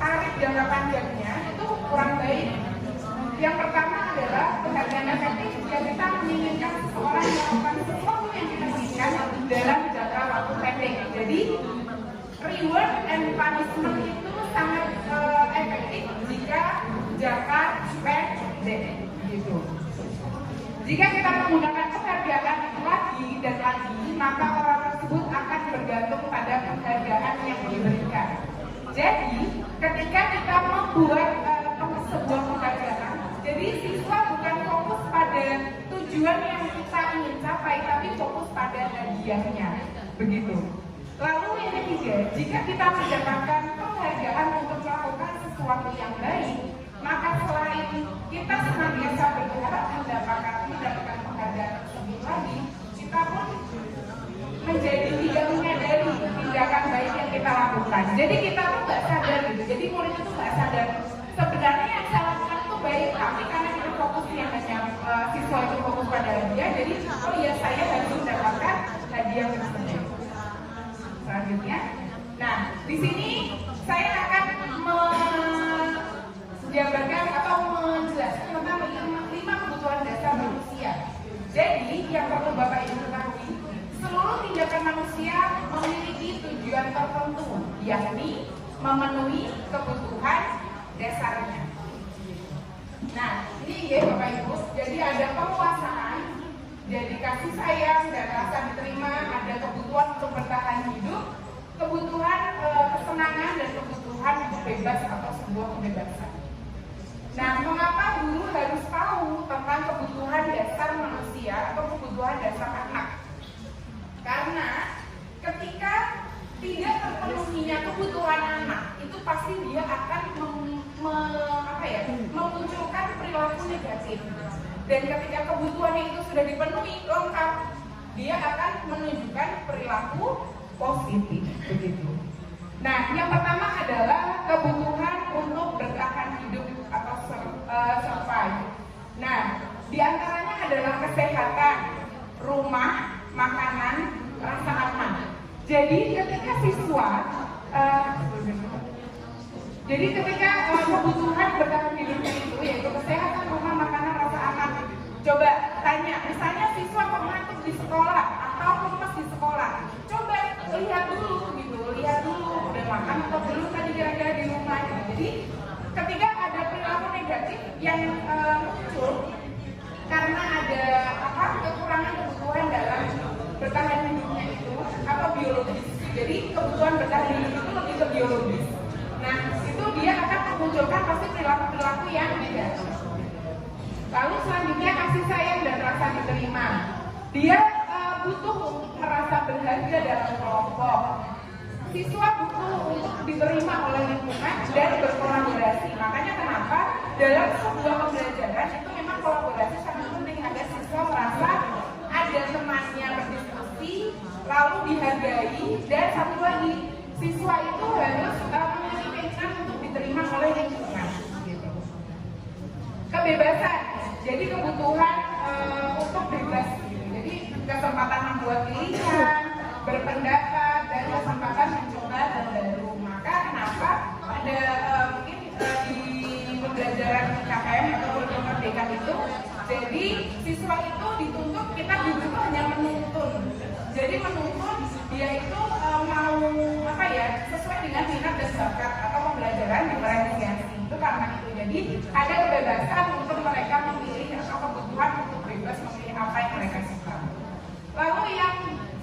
tarik jangka panjangnya itu kurang baik. Yang pertama adalah penghargaan efektif, jika kita menginginkan seseorang melakukan sesuatu yang kita inginkan dalam jangka waktu pendek. Jadi reward and punishment itu sangat efektif jika jangka pendek, gitu. Jika kita menggunakan penghargaan lagi dan lagi, maka orang tersebut akan bergantung pada penghargaan yang diberikan. Jadi, ketika kita membuat sebuah penghargaan, jadi siswa bukan fokus pada tujuan yang kita ingin capai, tapi fokus pada hadiahnya. Begitu. Lalu yang ketiga, jika kita mendapatkan penghargaan untuk melakukan sesuatu yang baik, maka selain kita senantiasa berharap mendapatkan penghargaan tersebut lagi, kita pun menjadi tidak menyadari tindakan baik yang kita lakukan. Jadi kita tuh nggak sadar gitu. Jadi murid itu nggak sadar sebenarnya yang saya lakukan itu baik, tapi karena kita fokusnya hanya siswa itu fokus pada hadiah, jadi oh iya saya harus mendapatkan hadiah tersebut. Selanjutnya, nah di sini saya akan menjabarkan atau menjelaskan tentang 5 kebutuhan dasar manusia. Jadi yang perlu Bapak Ibu ketahui, seluruh tindakan manusia memiliki tujuan tertentu, yakni memenuhi kebutuhan dasarnya. Nah, ini ya Bapak Ibu, jadi ada penguasaan, jadi kasih sayang dan rasa diterima, ada kebutuhan untuk bertahan hidup, kebutuhan kesenangan dan kebutuhan bebas atau sebuah kebebasan. Nah, mengapa guru harus tahu tentang kebutuhan dasar manusia atau kebutuhan dasar anak? Karena ketika tidak terpenuhinya kebutuhan anak, itu pasti dia akan memunculkan perilaku negatif. Dan ketika kebutuhannya itu sudah dipenuhi lengkap, dia akan menunjukkan perilaku positif. Begitu. Nah, yang pertama adalah kebutuhan untuk bertahan hidup atau survive. Nah, diantaranya adalah kesehatan, rumah, makanan, rasa aman. Jadi ketika siswa kebutuhan bertahan hidupnya itu yaitu kesehatan, rumah, makanan, rasa aman. Coba tanya, misalnya siswa mengantuk di sekolah atau lemas di sekolah. Coba lihat dulu udah makan atau belum tadi kira-kira di rumah. Jadi ketika ada perilaku negatif yang muncul karena ada kekurangan kebutuhan dalam bertahan hidupnya itu atau biologis. Jadi kebutuhan bertahan hidup itu lebih ke biologis. Nah, itu dia akan memunculkan pasti perilaku-perilaku yang negatif. Lalu selanjutnya kasih sayang dan rasa diterima. Dia butuh untuk merasa berharga dalam kelompok. Siswa butuh untuk diterima oleh lingkungan dan berkolaborasi. Makanya kenapa dalam sebuah pembelajaran itu memang kolaborasi sangat penting agar siswa merasa ada temannya berdiskusi, lalu dihargai, dan satu lagi siswa itu harus memiliki keinginan untuk diterima oleh lingkungan. Gitu. Kebebasan, jadi kebutuhan untuk bebas. Gitu. Jadi kesempatan membuat pilihan, berpendapat, dan kesempatan mencoba hal baru. Maka kenapa pada mungkin di pembelajaran KKM atau Merdeka itu, jadi siswa itu dituntut, kita dulu hanya menuntun. Jadi menuntun dia itu mau apa ya, sesuai dengan minat dan bakat atau pembelajaran diferensiasi. Itu karena itu. Jadi ada kebebasan untuk mereka memilih atau kebutuhan untuk bebas memilih apa yang mereka suka. Lalu yang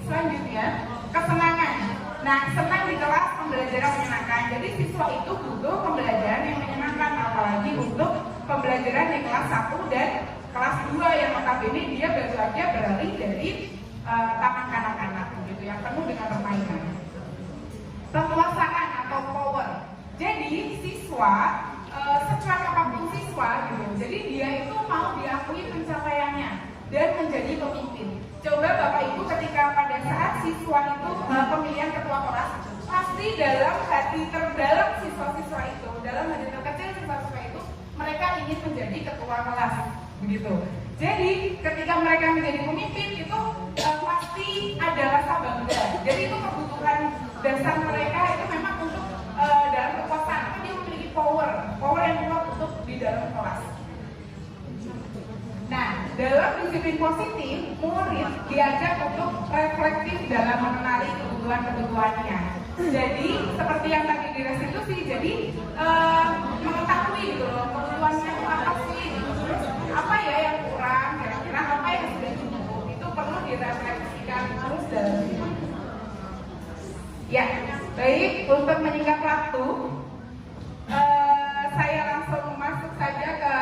selanjutnya, kesenangan. Nah, senang di kelas, pembelajaran menyenangkan. Jadi siswa itu butuh pembelajaran yang menyenangkan, apalagi untuk pembelajaran di kelas 1 dan kelas 2 yang notabene dia baru saja beralih dari taman kanak-kanak gitu, yang penuh dengan permainan. Penguasaan atau power. Jadi siswa sekuat apapun siswa gitu, jadi dia itu mau diakui pencapaiannya dan menjadi pemimpin. Coba Bapak Ibu ketika pada saat siswa itu pemilihan ketua kelas, pasti dalam hati terdalam siswa-siswa itu, dalam hati terkecil siswa-siswa itu, mereka ingin menjadi ketua kelas, begitu. Jadi ketika mereka menjadi pemimpin itu pasti ada rasa bangga. Jadi itu kebutuhan dasar mereka itu memang untuk dalam kekuasaan, itu dia memiliki power yang kuat untuk di dalam kelas. Nah, dalam disiplin positif, murid diajak untuk reflektif dalam mengenali kebutuhan-kebutuhannya. Jadi, seperti yang tadi direstitusi, jadi mengetahui gitu loh, kebutuhannya itu apa sih? Apa ya yang kurang, kira-kira apa yang sudah cukup, itu perlu direfleksikan terus dalam hidup. Ya, baik, untuk menyingkat waktu, saya langsung masuk saja ke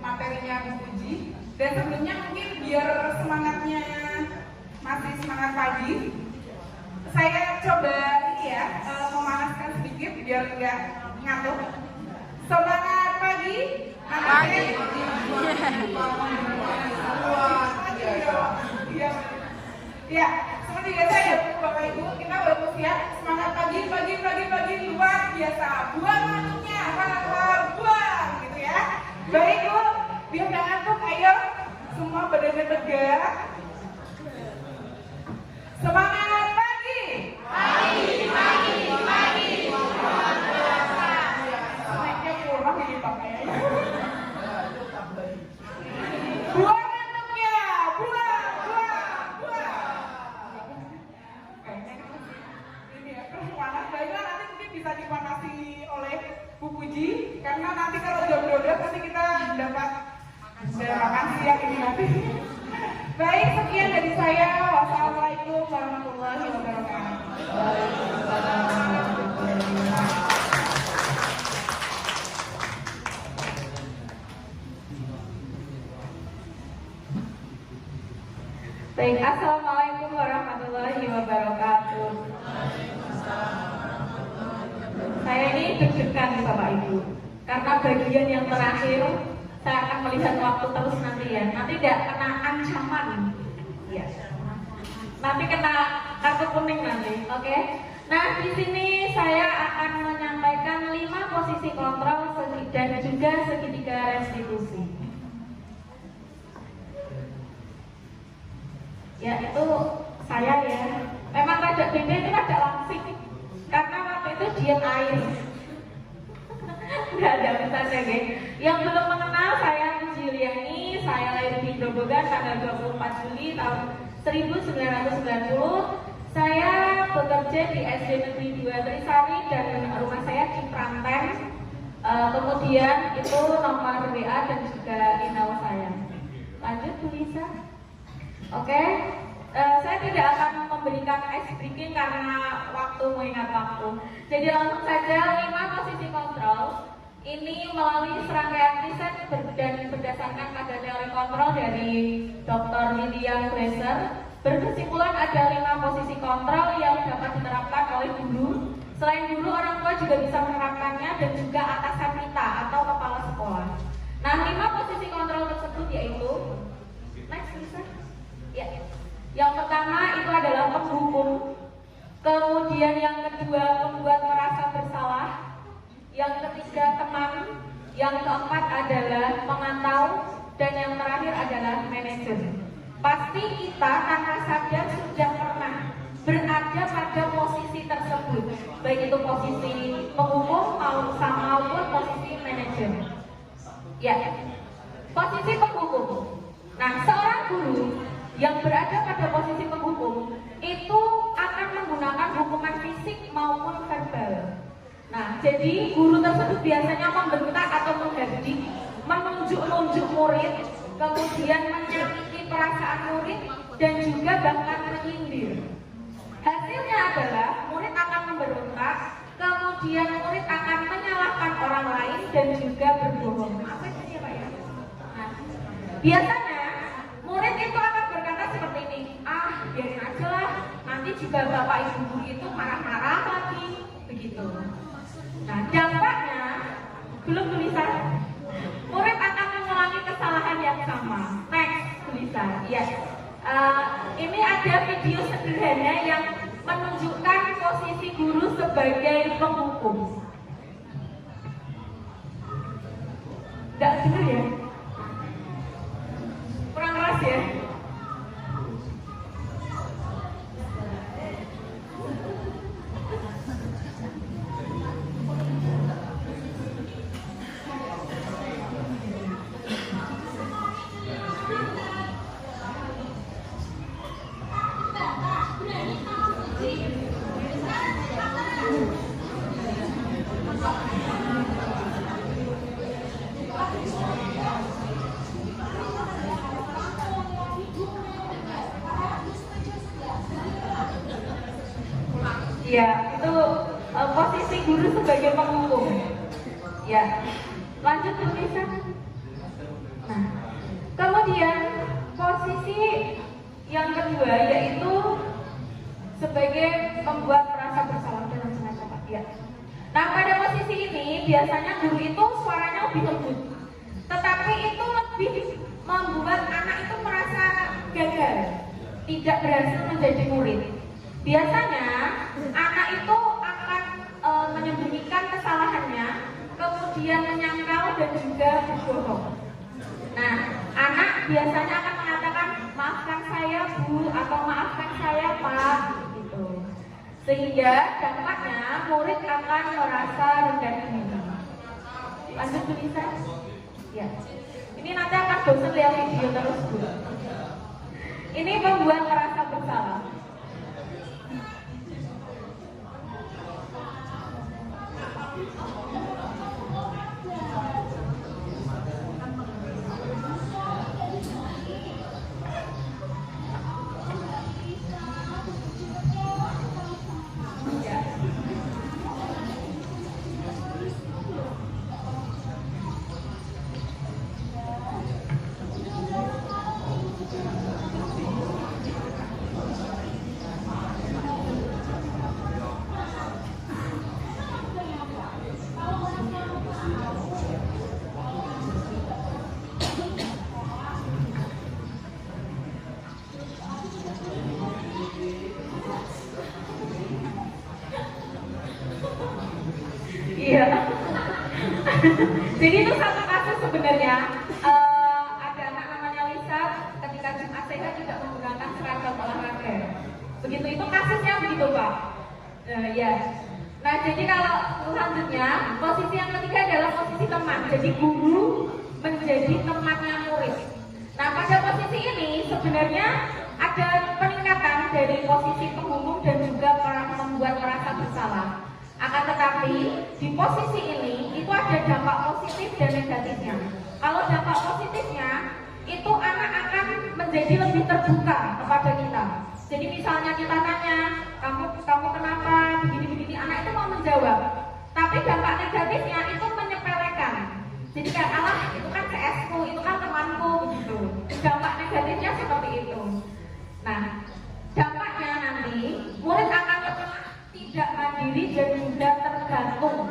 materinya Bu Puji. Dan sebelumnya mungkin biar semangatnya masih semangat pagi, saya coba ini ya, memanaskan sedikit biar nggak ngantuk. Semangat pagi, ya, seperti biasa ya Bapak Ibu, kita bersiap semangat pagi luar biasa. Buang ngantuknya, buang gitu ya. Baik Bu, biar nggak ngantuk, ayo semua badannya tegak. Semangat pagi. Snacknya kurang ini pakai. Buang ngantuknya, buang. Ini ya, panas. Baiklah, nanti mungkin bisa dipanasi oleh Bu Puji, karena nanti kalau jam 12 nanti kita dapat makan siang ini nanti. Baik, sekian dari saya. Wassalamualaikum warahmatullahi wabarakatuh. Baik, assalamualaikum warahmatullahi wabarakatuh. Saya ini deg-degan Bapak Ibu, karena bagian yang terakhir saya akan melihat waktu terus nanti ya. Nanti tidak kena ancaman, ya. Nanti kena kartu kuning nanti, oke? Nah, di sini saya akan menyampaikan 5 posisi kontrol dan juga segitiga restitusi. Ya, itu saya ya. Memang rada beda, itu rada langsing, karena waktu itu diet air. Nggak ada pesannya, guys. Yang belum mengenal, saya Juliani. Saya lahir di Grobogan tanggal 24 Juli tahun 1990. Saya bekerja di SD Negeri 2 Trisari dan rumah saya di Pranten. Kemudian itu nomor WA dan juga email saya. Lanjut Bu Lisa. Oke. Saya tidak akan memberikan ice breaking karena waktu mengingat waktu. Jadi langsung saja 5 posisi kontrol. Ini melalui serangkaian riset dan berdasarkan pada teori kontrol dari Dr. Lilian Glaser, berkesimpulan ada 5 posisi kontrol yang dapat diterapkan oleh guru. Selain guru, orang tua juga bisa menerapkannya dan juga atasan kita atau kepala sekolah. Nah, 5 posisi kontrol tersebut yaitu, next bisa? Ya. Yang pertama itu adalah pendukung. Kemudian yang kedua, membuat merasa bersalah. Yang ketiga, teman. Yang keempat adalah memantau. Dan yang terakhir adalah manajer. Pasti kita tanpa sadar sudah pernah berada pada posisi tersebut, baik itu posisi penghukum maupun posisi manajer. Ya, posisi penghukum. Nah, seorang guru yang berada pada posisi penghukum itu akan menggunakan hukuman fisik maupun verbal. Nah, jadi guru tersebut biasanya membentak atau menghardik, menunjuk-nunjuk murid, kemudian menyakiti perasaan murid, dan juga bahkan menyindir. Hasilnya adalah murid akan memberontak, kemudian murid akan menyalahkan orang lain dan juga berbohong. Apa itu ya Pak ya? Nah, biasanya murid itu akan berkata seperti ini, biarin aja lah, nanti juga bapak ibu guru itu marah-marah lagi, begitu. Nah, dampaknya belum tulisan, murid akan mengulangi kesalahan yang sama. Next tulisan, ya. Ini ada video sederhana yang menunjukkan posisi guru sebagai penghukum. Nggak bener ya? Kurang keras ya? Ya, itu posisi guru sebagai penghukum. Ya, lanjut tulisan. Nah, kemudian posisi yang kedua yaitu sebagai membuat merasa bersalah dalam sengaja Pak. Ya. Nah, pada posisi ini biasanya guru itu suaranya lebih lembut, tetapi itu lebih membuat anak itu merasa gagal, tidak berhasil menjadi murid. Biasanya anak itu akan menyembunyikan kesalahannya, kemudian menyangkal dan juga berbohong. Nah, anak biasanya akan mengatakan maafkan saya Bu atau maafkan saya Pak, gitu. Sehingga dampaknya murid akan merasa rendah diri. Lanjut tulisan. Ya. Ini nanti akan dosen lihat video terus Bu. Ini membuat merasa bersalah. Iya. Jadi itu satu kasus sebenarnya. Ada anak namanya Lisa ketika Jumat Sehat tidak menggunakan seragam olahraga. Begitu itu kasusnya begitu Pak. Ya. Nah jadi kalau selanjutnya posisi yang ketiga adalah posisi teman. Jadi guru menjadi temannya murid. Nah pada posisi ini sebenarnya ada peningkatan dari posisi penghukum dan juga membuat merasa bersalah. Akan tetapi di posisi ini itu ada dampak positif dan negatifnya. Kalau dampak positifnya itu anak akan menjadi lebih terbuka kepada kita. Jadi misalnya kita tanya, kamu kenapa begini-begini, anak itu mau menjawab. Tapi dampak negatifnya itu menyepelekan. Jadi kan alah itu kan CS-ku, itu kan temanku begitu. Dampak negatifnya seperti itu. Nah, dampaknya nanti murid akan tidak mandiri dan juga tergantung.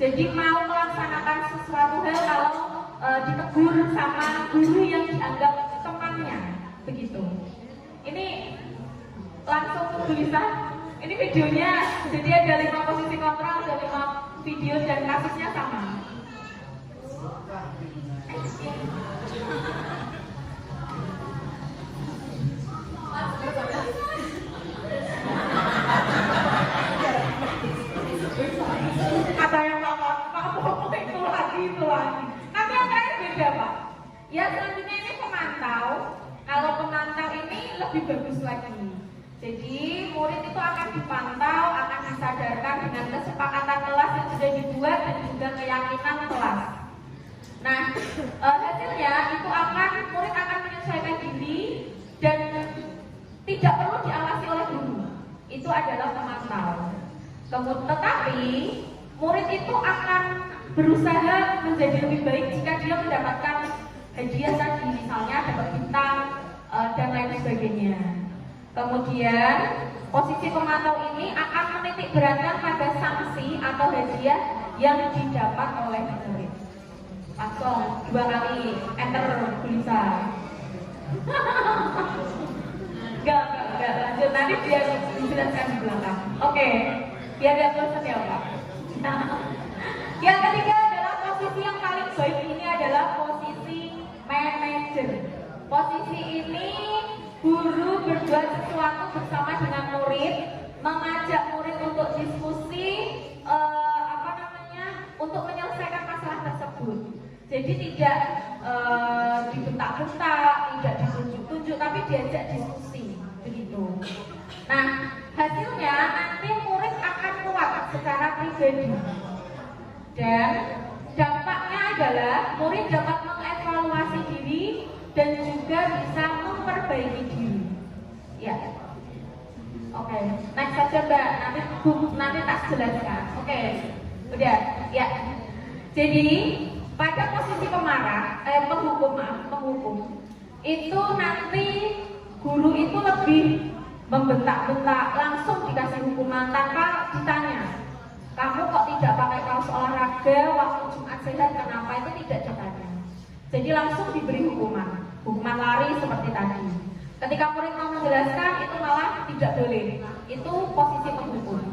Jadi mau melaksanakan sesuatu hal kalau ditegur sama guru yang dianggap temannya, begitu. Ini langsung tulisan. Ini videonya, jadi ada 5 posisi kontrol, ada 5 video dan kasusnya sama. Ada yang Pak itu lagi. Tapi yang terakhir beda Pak. Ya selanjutnya ini pemantau. Kalau pemantau ini lebih bagus lagi. Jadi murid itu akan dipantau, akan disadarkan dengan kesepakatan kelas yang sudah dibuat dan juga keyakinan kelas. Nah, hasilnya itu murid akan menyesuaikan diri dan tidak perlu diawasi oleh guru. Itu adalah pemantau. Tetapi murid itu akan berusaha menjadi lebih baik jika dia mendapatkan hadiah tadi, misalnya dapat bintang dan lain sebagainya. Kemudian posisi pemantau ini akan menitik beratkan pada sanksi atau hadiah yang didapat oleh murid. Langsung 2 kali enter bisa. Enggak, lanjut nanti biar dijelaskan di belakang. Oke, biar ada bosan ya Pak. Yang ketiga adalah posisi yang paling baik, ini adalah posisi manajer. Posisi ini guru berbuat sesuatu bersama dengan murid, mengajak murid untuk diskusi, untuk menyelesaikan masalah tersebut. Jadi tidak dibentak-bentak, tidak ditunjuk-tunjuk, tapi diajak diskusi, begitu. Nah, hasilnya nanti murid akan kuat secara pribadi. Dan dampaknya adalah murid dapat mengevaluasi diri dan juga bisa memperbaiki diri. Ya. Oke, next saja Mbak. Nanti tak jelaskan. Oke. Udah, ya. Jadi pada posisi penghukum itu nanti guru itu lebih membentak-bentak, langsung dikasih hukuman tanpa ditanya. Kamu kok tidak pakai kaos olahraga waktu Jumat sehat, kenapa? Itu tidak ditanya. Jadi langsung diberi hukuman lari seperti tadi. Ketika murid mau menjelaskan itu malah tidak boleh. Itu posisi penghukum.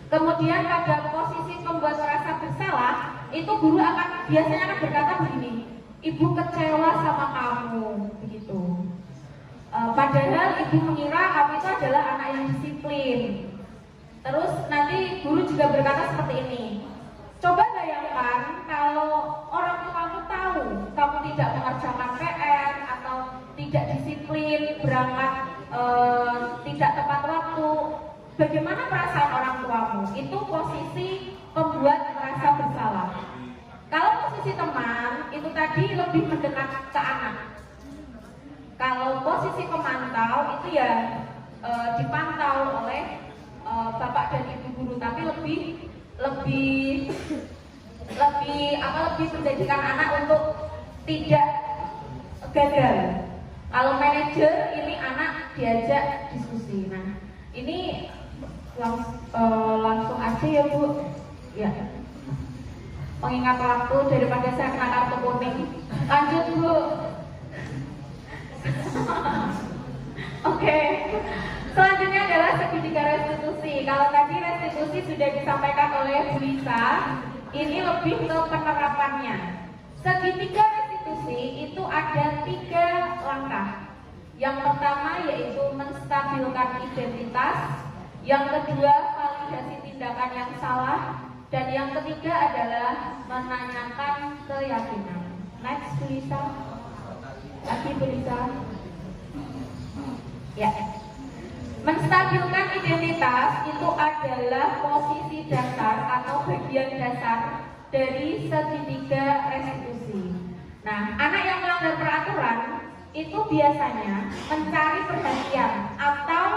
Kemudian pada posisi pembuat merasa bersalah, itu guru biasanya akan berkata begini, ibu kecewa sama kamu, begitu. Padahal ibu mengira kamu itu adalah anak yang disiplin. Terus nanti guru juga berkata seperti ini, coba bayangkan kalau orang tua kamu tahu kamu tidak mengerjakan PR atau tidak disiplin, berangkat tidak tepat waktu, bagaimana perasaan orang tuamu? Itu posisi pembuat merasa bersalah. Kalau posisi teman, itu tadi lebih mendekat ke anak. Kalau posisi pemantau, itu ya dipantau oleh bapak dan ibu guru, tapi lebih menjadikan anak untuk tidak gagal. Kalau manajer, ini anak diajak diskusi. Nah, ini langsung aja ya Bu. Ya. Mengingat waktu daripada saya kena kartu kuning. Lanjut Bu. Oke. Selanjutnya adalah segitiga restitusi. Kalau tadi restitusi sudah disampaikan oleh Bu Lisa, ini lebih ke penerapannya. Segitiga restitusi itu ada 3 langkah. Yang pertama yaitu menstabilkan identitas, yang kedua validasi tindakan yang salah, dan yang ketiga adalah menanyakan keyakinan. Next, Bu Lisa. Lagi Bu Lisa. Ya. Menstabilkan identitas itu adalah posisi dasar atau bagian dasar dari segitiga restitusi. Nah, anak yang melanggar peraturan itu biasanya mencari perhatian atau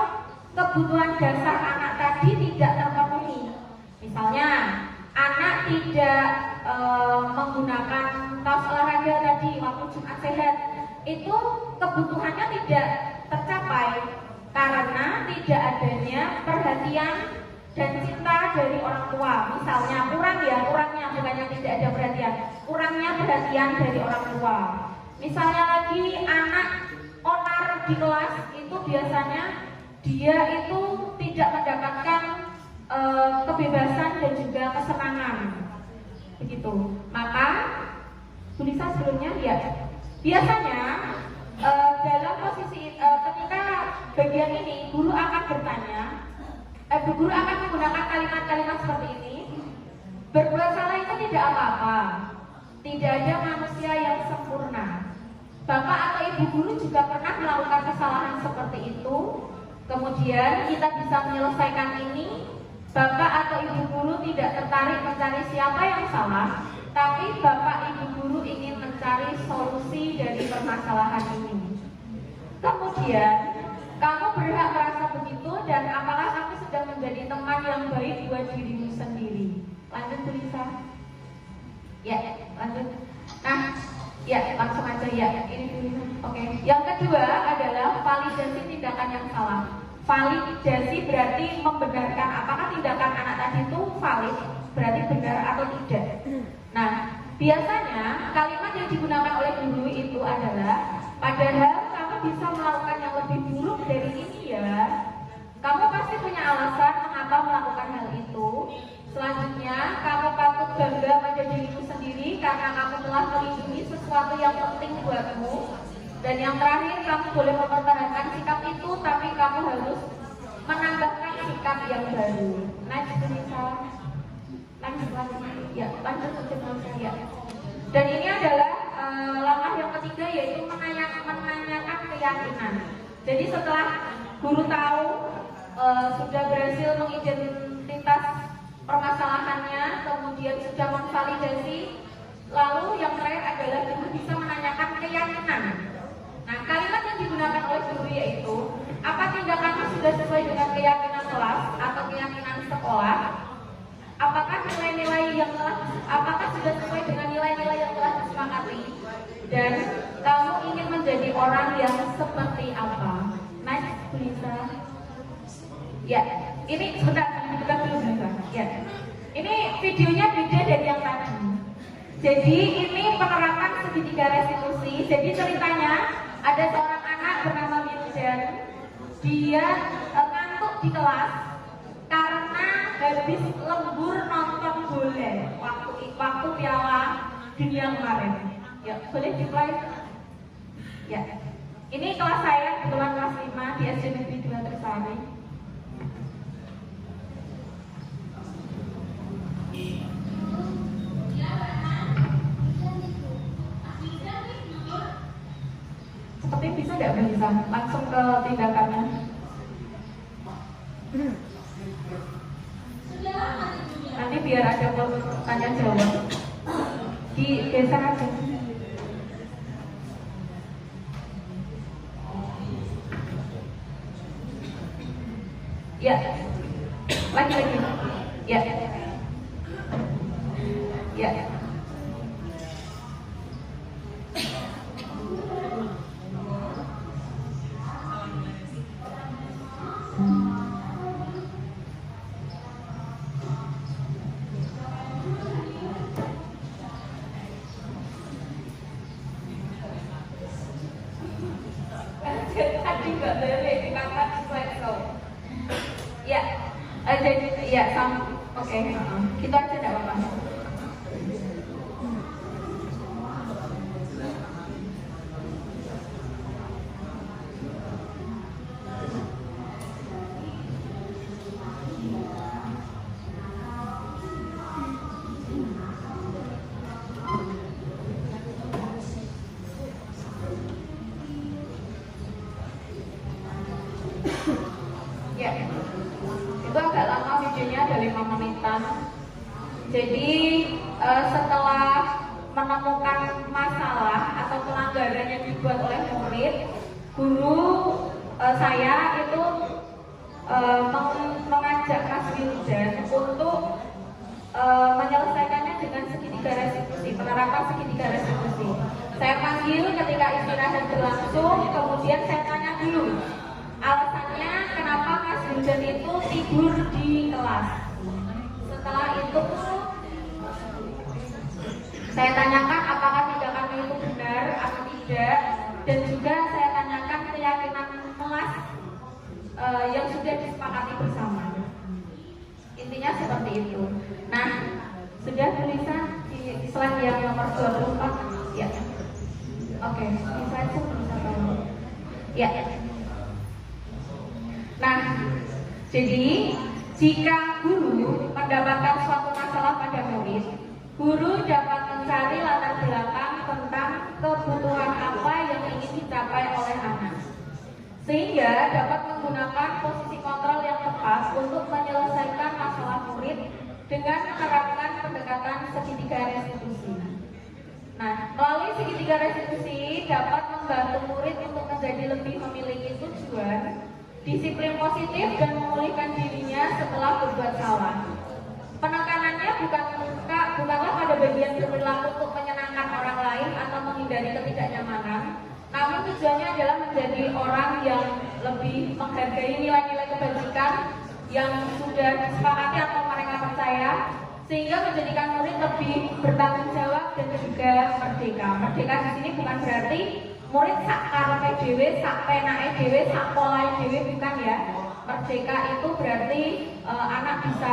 kebutuhan dasar anak tadi tidak terpenuhi. Misalnya, anak tidak menggunakan kaos olahraga tadi waktu Jumat sehat, itu kebutuhannya tidak tercapai karena tidak adanya perhatian dan cinta dari orang tua. Misalnya kurangnya bukannya tidak ada perhatian, kurangnya perhatian dari orang tua. Misalnya lagi anak onar di kelas itu biasanya dia itu tidak mendapatkan kebebasan dan juga kesenangan, begitu. Maka Bu Lisa sebelumnya ya, biasanya dalam posisi ketika bagian ini guru akan bertanya, guru akan menggunakan kalimat-kalimat seperti ini. Berbuat salah itu tidak apa-apa, tidak ada manusia yang sempurna. Bapak atau ibu guru juga pernah melakukan kesalahan seperti itu. Kemudian kita bisa menyelesaikan ini. Bapak atau ibu guru tidak tertarik mencari siapa yang salah, tapi bapak ibu guru ingin mencari solusi dari permasalahan ini. Kemudian kamu berhak merasa begitu, dan apakah kamu sudah menjadi teman yang baik buat dirimu sendiri. Lanjut Bu Lisa. Ya, lanjut. Nah, ya langsung aja ya. Ini dulu. Oke. Yang kedua adalah validasi tindakan yang salah. Validasi berarti membenarkan apakah tindakan anak tadi itu valid, berarti benar atau tidak. Nah, biasanya kalimat yang digunakan oleh guru itu adalah, padahal kamu bisa melakukan yang lebih buruk dari ini ya. Kamu pasti punya alasan mengapa melakukan hal itu. Selanjutnya, kamu patut bangga pada dirimu sendiri karena kamu telah melindungi sesuatu yang penting buatmu. Dan yang terakhir, kamu boleh mempertahankan sikap itu, tapi kamu harus menambahkan sikap yang baru. Lanjut bisa. Lanjut. Ya, lanjut ya. Dan ini adalah langkah yang ketiga, yaitu menanyakan keyakinan. Jadi setelah guru tahu sudah berhasil mengidentitas permasalahannya, kemudian sudah memvalidasi, lalu yang terakhir adalah guru bisa menanyakan keyakinan. Nah, kalimat yang digunakan oleh guru yaitu, apa tindakannya sudah sesuai dengan keyakinan kelas atau keyakinan sekolah? Apakah sudah sesuai dengan nilai-nilai yang telah disepakati? Dan kamu ingin menjadi orang yang seperti apa? Next, Bu Lisa. Ya, ini sebentar, kita dulu sebentar. Ya, ini videonya beda dari yang tadi. Jadi ini penerapan segitiga restitusi. Jadi ceritanya ada seorang anak bernama Mirjan. Dia ngantuk di kelas karena habis lembur nonton bola waktu Piala Dunia kemarin. Ya, boleh di-play? Ya. Ini kelas saya, kebetulan kelas 5 di SD Negeri 2 Trisari. Seperti bisa nggak bisa langsung ke tindakannya? Nanti biar ada tanya jawab. Digeser aja. Ya, lagi. Ya. Ya. Tadi nggak boleh dikatakan slideshow. Ya, jadi ya sama. Oke, kita aja tidak apa-apa. Ya, itu agak lama videonya, ada 5 menitan. Jadi setelah menemukan masalah atau pelanggaran yang dibuat oleh murid, guru saya itu mengajak Mas Wildan untuk menyelesaikannya dengan segitiga restitusi, penerapan segitiga restitusi. Saya panggil ketika istirahat berlangsung, kemudian saya tanya dulu alasannya kenapa Mas Wildan itu tidur di kelas. Setelah itu saya tanyakan apakah tindakannya itu benar atau tidak, dan juga saya tanyakan keyakinan kelas yang sudah disepakati bersama. Intinya seperti itu. Nah, sudah tulisan di slide yang nomor 24 ya. Oke, di slide sebelum ya. Nah, jadi jika guru mendapatkan suatu masalah pada murid, guru dapat mencari latar belakang tentang kebutuhan apa yang ingin dicapai oleh anak, sehingga dapat menggunakan posisi kontrol yang tepat untuk menyelesaikan masalah murid dengan menerapkan pendekatan segitiga restitusi. Nah, melalui segitiga restitusi dapat membantu murid untuk menjadi lebih memiliki tujuan, disiplin positif, dan memulihkan dirinya setelah berbuat salah. Penekanannya bukanlah pada bagian perilaku untuk menyenangkan orang lain atau menghindari ketidaknyamanan, namun tujuannya adalah menjadi orang yang lebih menghargai nilai-nilai kebajikan yang sudah disepakati atau mereka percaya, sehingga menjadikan murid lebih bertanggung jawab dan juga merdeka. Merdeka di sini bukan berarti murid sak karepe dhewe, sak penake dhewe, sak polahe dhewe, bukan ya. Merdeka itu berarti anak bisa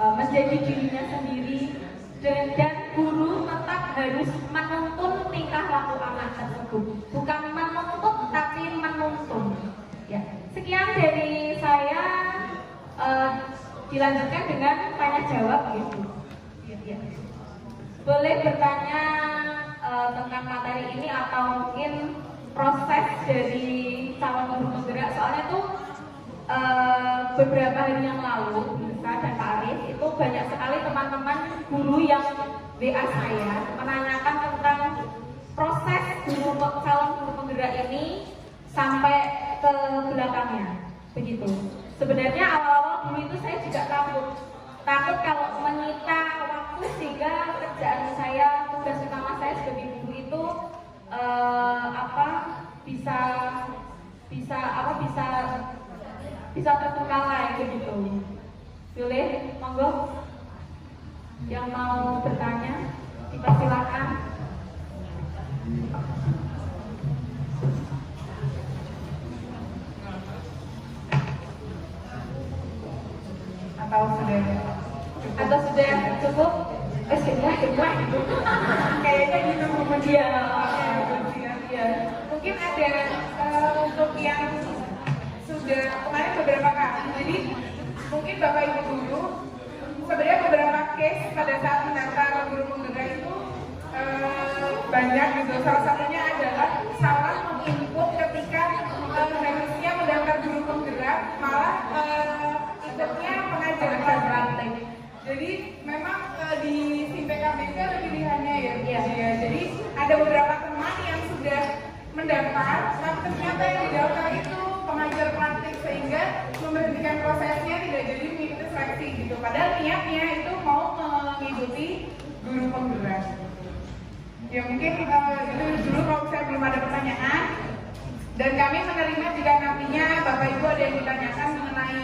menjadi dirinya sendiri, dan guru tetap harus menuntun tingkah laku anak tersebut, bukan menuntut tapi menuntun. Ya, sekian dari saya. Dilanjutkan dengan tanya jawab gitu. Ya. Boleh bertanya tentang materi ini atau mungkin proses dari calon guru penggerak. Soalnya tuh beberapa hari yang lalu Bisa dan Pak Arif itu banyak sekali teman-teman guru yang WA saya menanyakan tentang proses calon guru penggerak ini sampai ke belakangnya, begitu. Sebenarnya awal-awal dulu itu saya juga takut kalau menyita waktu, sehingga kerjaan saya, tugas utama saya sebagai guru itu bisa terbengkalai begitu. Boleh, monggo yang mau bertanya dipersilakan. Atau sudah cukup? Semua gitu. Kayaknya gitu kemudian. Ya. Mungkin ada untuk yang sudah kemarin beberapa kali. Jadi mungkin Bapak Ibu guru sebenarnya beberapa case pada saat mendaftar guru penggerak itu banyak gitu. Salah satunya adalah salah menginput ketika harusnya mendaftar guru penggerak, malah ikutnya pengajar praktek. Jadi memang di SIMPKBK ada pilihannya ya. Jadi ada beberapa teman yang sudah mendaftar, tapi ternyata yang didaftar itu pengajar praktik, sehingga memberhentikan prosesnya, tidak jadi mengikuti seleksi gitu. Padahal niatnya itu mau mengikuti guru penggerak. Ya mungkin itu dulu kalau saya belum ada pertanyaan. Dan kami menerima jika nantinya Bapak Ibu ada yang ditanyakan mengenai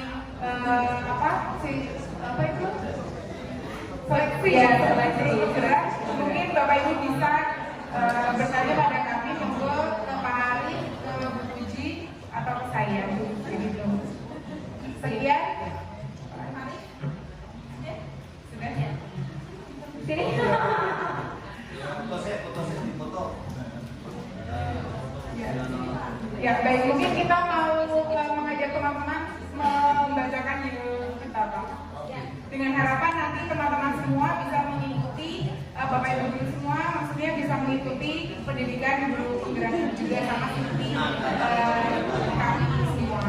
seleksi ya, seleksi penggerak, mungkin Bapak Ibu bisa bertanya pada kami, monggo ke Pak Ari, ke Bu Puji, atau ke saya, begitu. Sekian. Sudah ya? Sini. Ya baik, mungkin kita mau mengajak teman-teman membacakan judul kita, Pak. Dengan harapan nanti teman-teman semua bisa mengikuti, Bapak Ibu guru semua, maksudnya bisa mengikuti pendidikan guru penggerak juga sama seperti kami semua.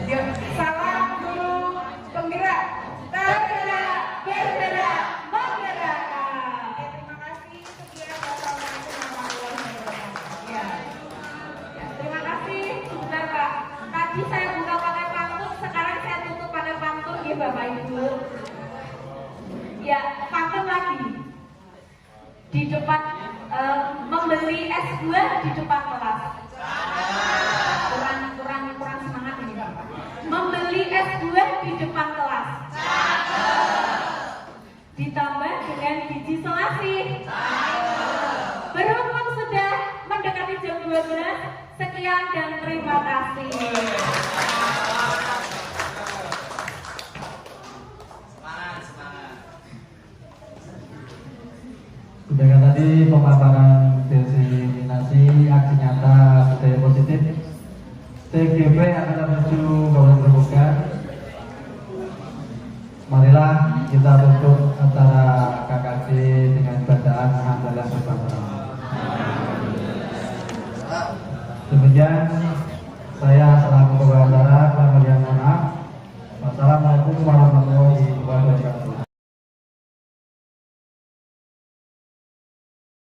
Yuk, salam guru penggerak, tergerak, bergerak, menggerak. Terima kasih. Sekian, wassalamualaikum warahmatullahi wabarakatuh. Ya, terima kasih. Sebentar Pak, tadi saya buka pakai pantun, sekarang saya tutup pakai pantun ya Bapak Ibu. Ya, pantun lagi. Di depan membeli es buah di depan kelas. Kurang semangat ini Bapak. Membeli es buah di depan kelas. Ditambah dengan biji selasih. Berhubung sudah mendekati jam 12, sekian dan terima kasih. tadi pemaparan diseminasi aksi nyata budaya positif TGP adalah menuju kawasan terbuka. Marilah kita tutup acara KKC dengan bacaan hamdalah bersama.